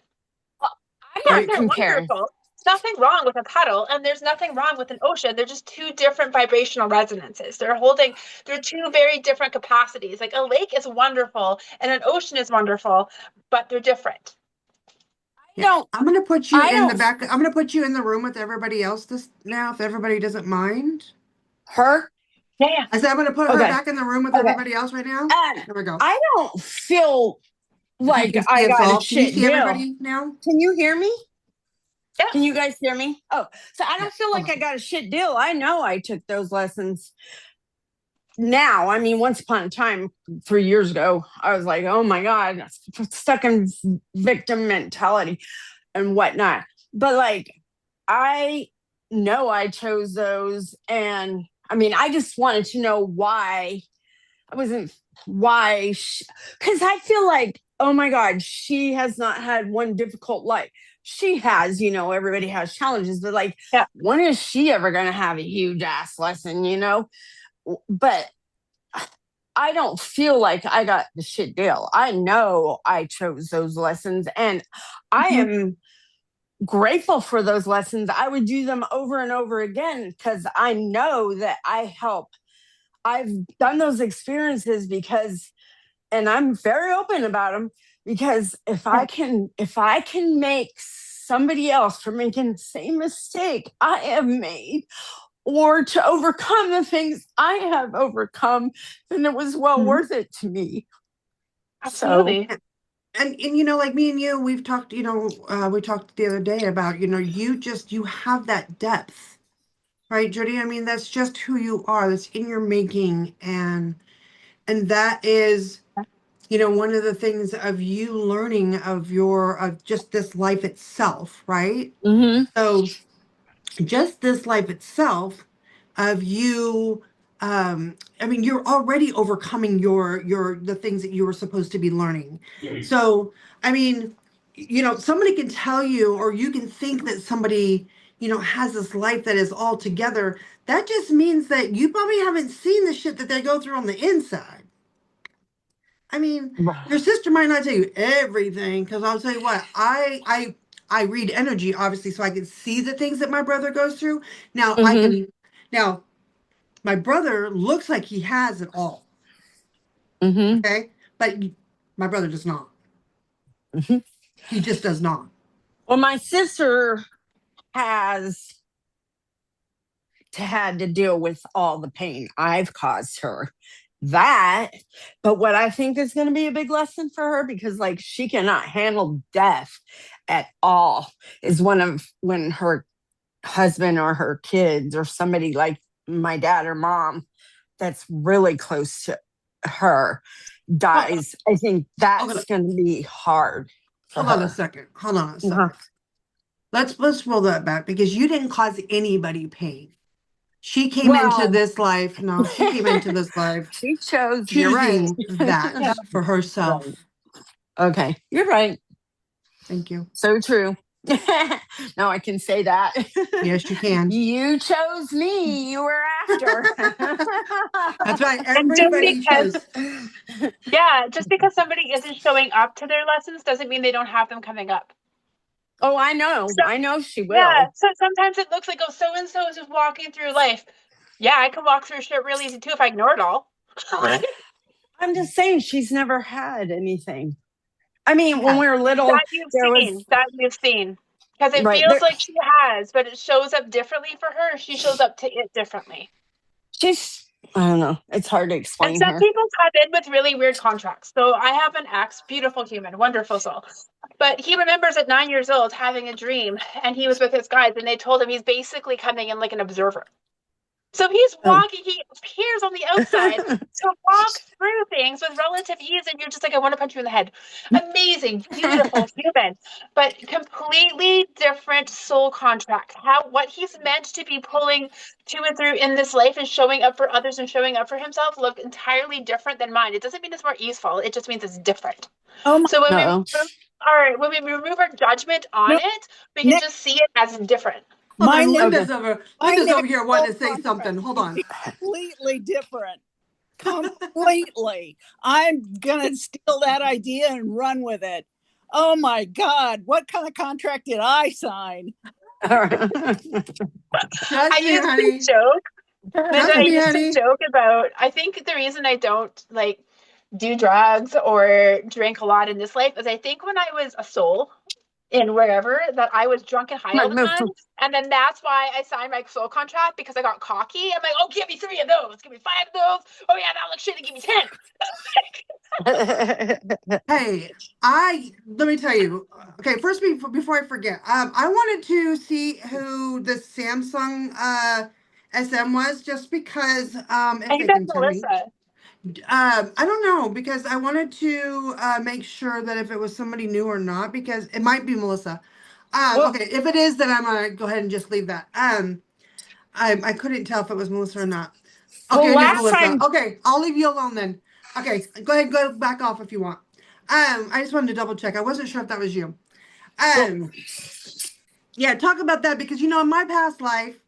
I'm Yes, not they're comparing. wonderful. There's nothing wrong with a puddle, and there's nothing wrong with an ocean. They're just two different vibrational resonances. They're two very different capacities. Like a lake is wonderful and an ocean is wonderful, but they're different. I'm gonna put you in the back. I'm gonna put you in the room with everybody else now, if everybody doesn't mind. Her? Yeah. I said I'm gonna put her back in the room with everybody else right now. There we go. I don't feel like you I got a Can you shit see deal. everybody now? Can you hear me? Yeah. Can you guys hear me? Oh, so I don't feel like I got a shit deal. I know I took those lessons. Now, I mean, once upon a time, 3 years ago, I was like, oh my God, stuck in victim mentality and whatnot. But like, I know I chose those. And I mean, I just wanted to know why because I feel like, oh my God, she has not had one difficult life. She has, everybody has challenges, but like, when is she ever going to have a huge ass lesson, But I don't feel like I got the shit deal. I know I chose those lessons, and I am grateful for those lessons. I would do them over and over again because I know that I help I've done those experiences because, and I'm very open about them, because if I can make somebody else from making the same mistake I have made, or to overcome the things I have overcome, then it was well worth it to me. Absolutely. So, and you know, like me and you, we've talked, you know, we talked the other day about, you know, you have that depth, right, Jody? I mean, that's just who you are. That's in your making, and that is, you know, one of the things of you learning of just this life itself, right? Mm-hmm. So just this life itself of you, I mean, you're already overcoming the things that you were supposed to be learning. So I mean, you know, somebody can tell you, or you can think that somebody, you know, has this life that is all together. That just means that you probably haven't seen the shit that they go through on the inside. I mean, your sister might not tell you everything, because I'll tell you what, I read energy, obviously, so I can see the things that my brother goes through. Now I Mm-hmm. can now my brother looks like he has it all. Mm-hmm. Okay. But my brother does not. Mm-hmm. He just does not. Well, my sister has had to deal with all the pain I've caused her. But what I think is going to be a big lesson for her, because like she cannot handle death at all, is when her husband or her kids or somebody like my dad or mom that's really close to her dies. I think that's going to be hard for Hold on a her. second. Hold on a second. Uh-huh. Let's roll that back, because you didn't cause anybody pain. She came into Well, this life. No, she came into this life she chose. You're right. choosing that for herself. Right. Okay, you're right. Thank you. So true. Now I can say that. Yes, you can. You chose me. You were after. That's right. And just Everybody because, chose. yeah, just because somebody isn't showing up to their lessons doesn't mean they don't have them coming up. Oh, I know. So, I know she yeah, will. so sometimes it looks like, oh, so and so is just walking through life. Yeah, I can walk through shit real easy too if I ignore it all. I'm just saying she's never had anything. I mean, when Yeah. we were little, That you've there was seen, that you've seen. Because it right feels there. like she has, but it shows up differently for her. She shows up to it differently. I don't know. It's hard to And explain some her. people come in with really weird contracts. So I have an ex, beautiful human, wonderful soul. But he remembers at 9 years old having a dream, and he was with his guides, and they told him he's basically coming in like an observer. So he's walking, he appears on the outside to walk through things with relative ease, and you're just like, I want to punch you in the head. Amazing, beautiful human, but completely different soul contract. What he's meant to be pulling to and through in this life and showing up for others and showing up for himself look entirely different than mine. It doesn't mean it's more easeful, it just means it's different. Oh my, So when Uh-oh. when we remove our judgment on no, it, we can ne- just see it as different. Hold my on. next, Linda's my over next here soul wanting to say contract something. Hold would on. be completely different. Completely. I'm gonna steal that idea and run with it. Oh my God, what kind of contract did I sign? Trust I me, used honey. to joke, Linda, Trust I me, used to honey. joke about, I think the reason I don't like do drugs or drink a lot in this life is I think when I was a soul in wherever that I was drunk and high all the time. And then that's why I signed my soul contract, because I got cocky. I'm like, oh, give me 3 of those. Give me 5 of those. Oh yeah, that looks shitty. Give me 10. Hey, let me tell you. Okay, first before I forget, I wanted to see who the Samsung SM was, just because I if think they that's can tell me. Melissa. I don't know, because I wanted to make sure that if it was somebody new or not, because it might be Melissa. Well, Okay, if it is, then I'm gonna go ahead and just leave that. I couldn't tell if it was Melissa or not. Okay, Well, it is last Melissa. time, Okay, I'll leave you alone then. Okay, go ahead, go back off if you want. I just wanted to double check. I wasn't sure if that was you. well, Yeah, talk about that, because you know, in my past life,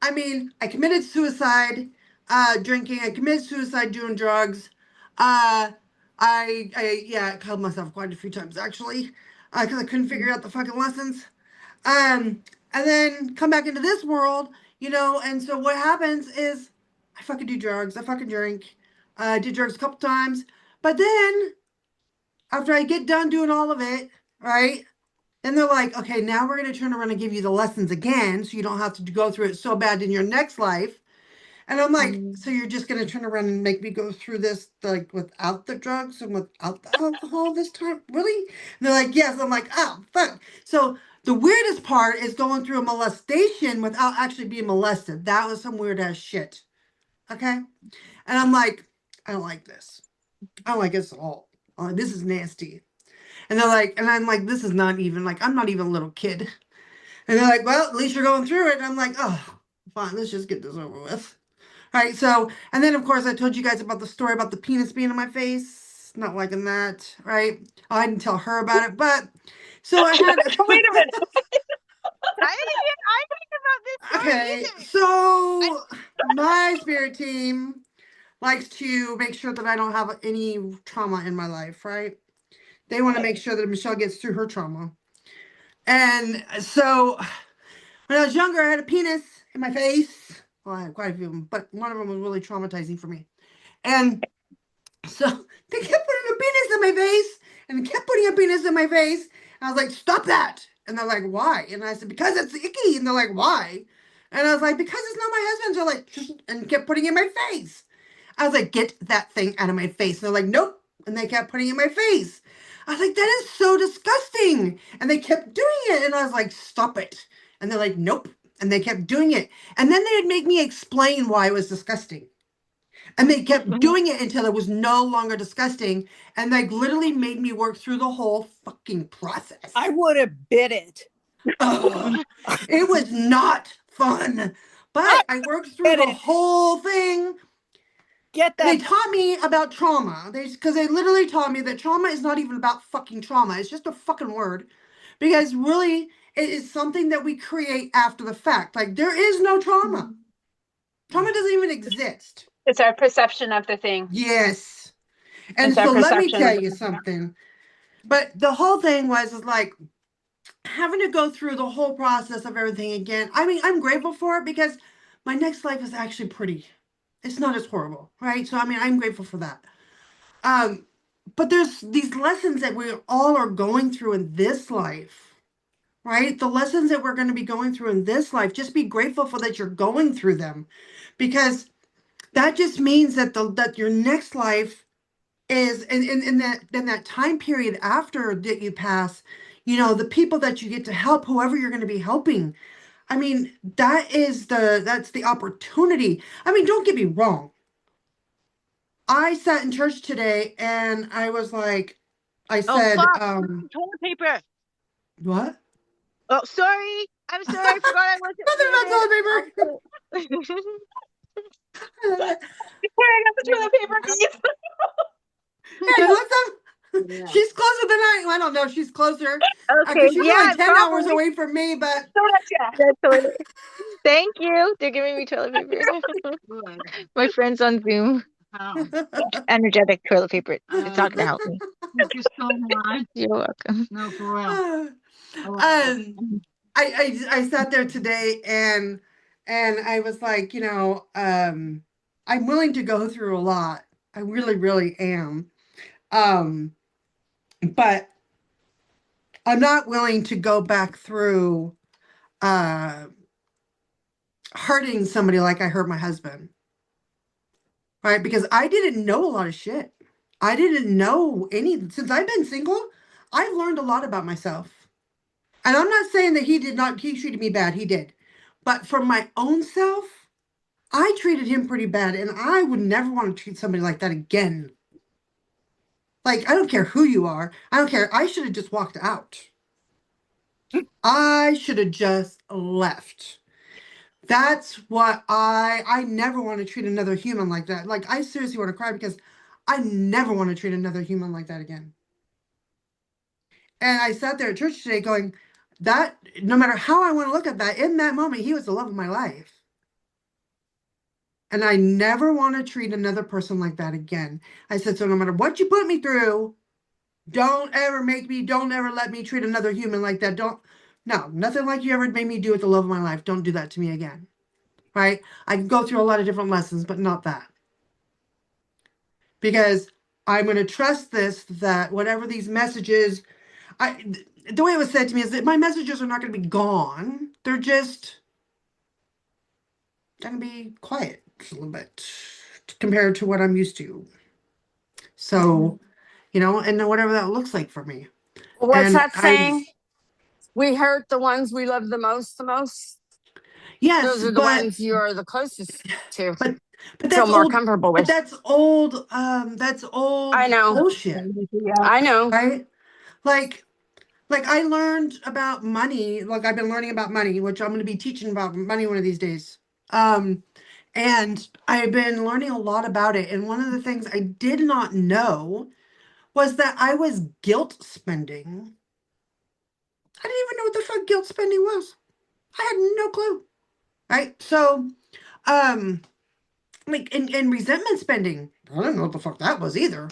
I mean, I committed suicide, drinking. I committed suicide doing drugs. Uh, I killed myself quite a few times actually, because I couldn't figure out the fucking lessons. And then come back into this world, you know. And so what happens is, I fucking do drugs. I fucking drink. I did drugs a couple times. But then after I get done doing all of it, right? Then they're like, okay, now we're going to turn around and give you the lessons again so you don't have to go through it so bad in your next life. And I'm like, so you're just going to turn around and make me go through this like without the drugs and without the alcohol this time? Really? And they're like, yes. I'm like, oh, fuck. So the weirdest part is going through a molestation without actually being molested. That was some weird ass shit. Okay. And I'm like, I don't like this. I don't like this at all. This is nasty. And they're like, and I'm like, this is not even like, I'm not even a little kid. And they're like, well, at least you're going through it. And I'm like, oh, fine, let's just get this over with. All right. So, and then of course I told you guys about the story about the penis being in my face. Not liking that. Right. I didn't tell her about it, but so I had. Wait a minute. I didn't about this story Okay. either. So my spirit team likes to make sure that I don't have any trauma in my life. Right. They want to make sure that Michelle gets through her trauma. And so when I was younger, I had a penis in my face. Well, I had quite a few of them, but one of them was really traumatizing for me. And so they kept putting a penis in my face and they kept putting a penis in my face. And I was like, stop that. And they're like, why? And I said, because it's icky. And they're like, why? And I was like, because it's not my husband's. They're like, and kept putting it in my face. I was like, get that thing out of my face. And they're like, nope. And they kept putting it in my face. I was like, that is so disgusting. And they kept doing it. And I was like, stop it. And they're like, nope. And they kept doing it. And then they'd make me explain why it was disgusting. And they kept doing it until it was no longer disgusting. And they literally made me work through the whole fucking process. I would have bit it. Ugh, it was not fun. But I worked through the whole thing. Get that. They taught me about trauma. Because they literally taught me that trauma is not even about fucking trauma. It's just a fucking word. Because really, it is something that we create after the fact. Like, there is no trauma. Trauma doesn't even exist. It's our perception of the thing. Yes. And It's our so let me perception tell of you the thing. something. But the whole thing was like having to go through the whole process of everything again. I mean, I'm grateful for it because my next life is actually pretty. It's not as horrible, right? So I mean, I'm grateful for that. But there's these lessons that we all are going through in this life, right? The lessons that we're going to be going through in this life, just be grateful for that you're going through them, because that just means that that your next life is in that time period after that you pass, you know, the people that you get to help, whoever you're going to be helping. I mean, that's the opportunity. I mean, don't get me wrong. I sat in church today and I was like, I said, fuck. Toilet paper. what? Oh, sorry. I'm sorry. I forgot I wasn't Nothing about toilet paper. Carrying up the toilet paper, please. Hey, what's up? Yeah. She's closer than I don't know. She's closer. Okay, She's yeah, only 10 hours probably. away from me, but Thank you. They're giving me toilet paper. My friends on Zoom. Energetic toilet paper. It's not gonna help me. Thank you so much. You're welcome. No, for real. I sat there today and I was like, you know, I'm willing to go through a lot. I really, really am. But I'm not willing to go back through hurting somebody like I hurt my husband. Right? Because I didn't know a lot of shit. I didn't know since I've been single, I've learned a lot about myself. And I'm not saying that he treated me bad. He did. But for my own self, I treated him pretty bad. And I would never want to treat somebody like that again. Like, I don't care who you are. I don't care. I should have just walked out. I should have just left. That's what I never want to treat another human like that. Like, I seriously want to cry because I never want to treat another human like that again. And I sat there at church today going, that no matter how I want to look at that, in that moment, he was the love of my life. And I never want to treat another person like that again. I said, so no matter what you put me through, don't ever let me treat another human like that. No, nothing like you ever made me do with the love of my life. Don't do that to me again. right? I can go through a lot of different lessons, but not that. Because I'm going to trust this, that whatever these messages, the way it was said to me is that my messages are not going to be gone. They're just going to be quiet a little bit compared to what I'm used to. So, and whatever that looks like for me. What's And that saying? We hurt the ones we love the most, the most. Yes, Those are the ones you're the closest to. but Feel that's more old. comfortable But with. that's old. That's old I know. bullshit, I know. right? Like I learned about money. Like I've been learning about money, which I'm going to be teaching about money one of these days. And I've been learning a lot about it. And one of the things I did not know was that I was guilt spending. I didn't even know what the fuck guilt spending was. I had no clue. Right? So, like, and resentment spending. I don't know what the fuck that was either.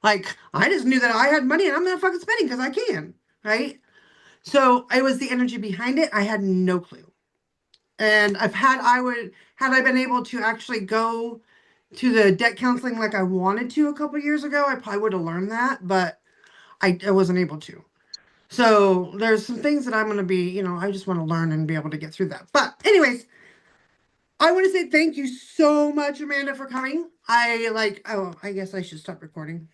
Like, I just knew that I had money and I'm not fucking spending because I can. Right? So it was the energy behind it. I had no clue. And had I been able to actually go to the debt counseling like I wanted to a couple years ago, I probably would have learned that, but I wasn't able to. So there's some things that I'm going to be, I just want to learn and be able to get through that. But anyways, I want to say thank you so much, Amanda, for coming. I guess I should stop recording.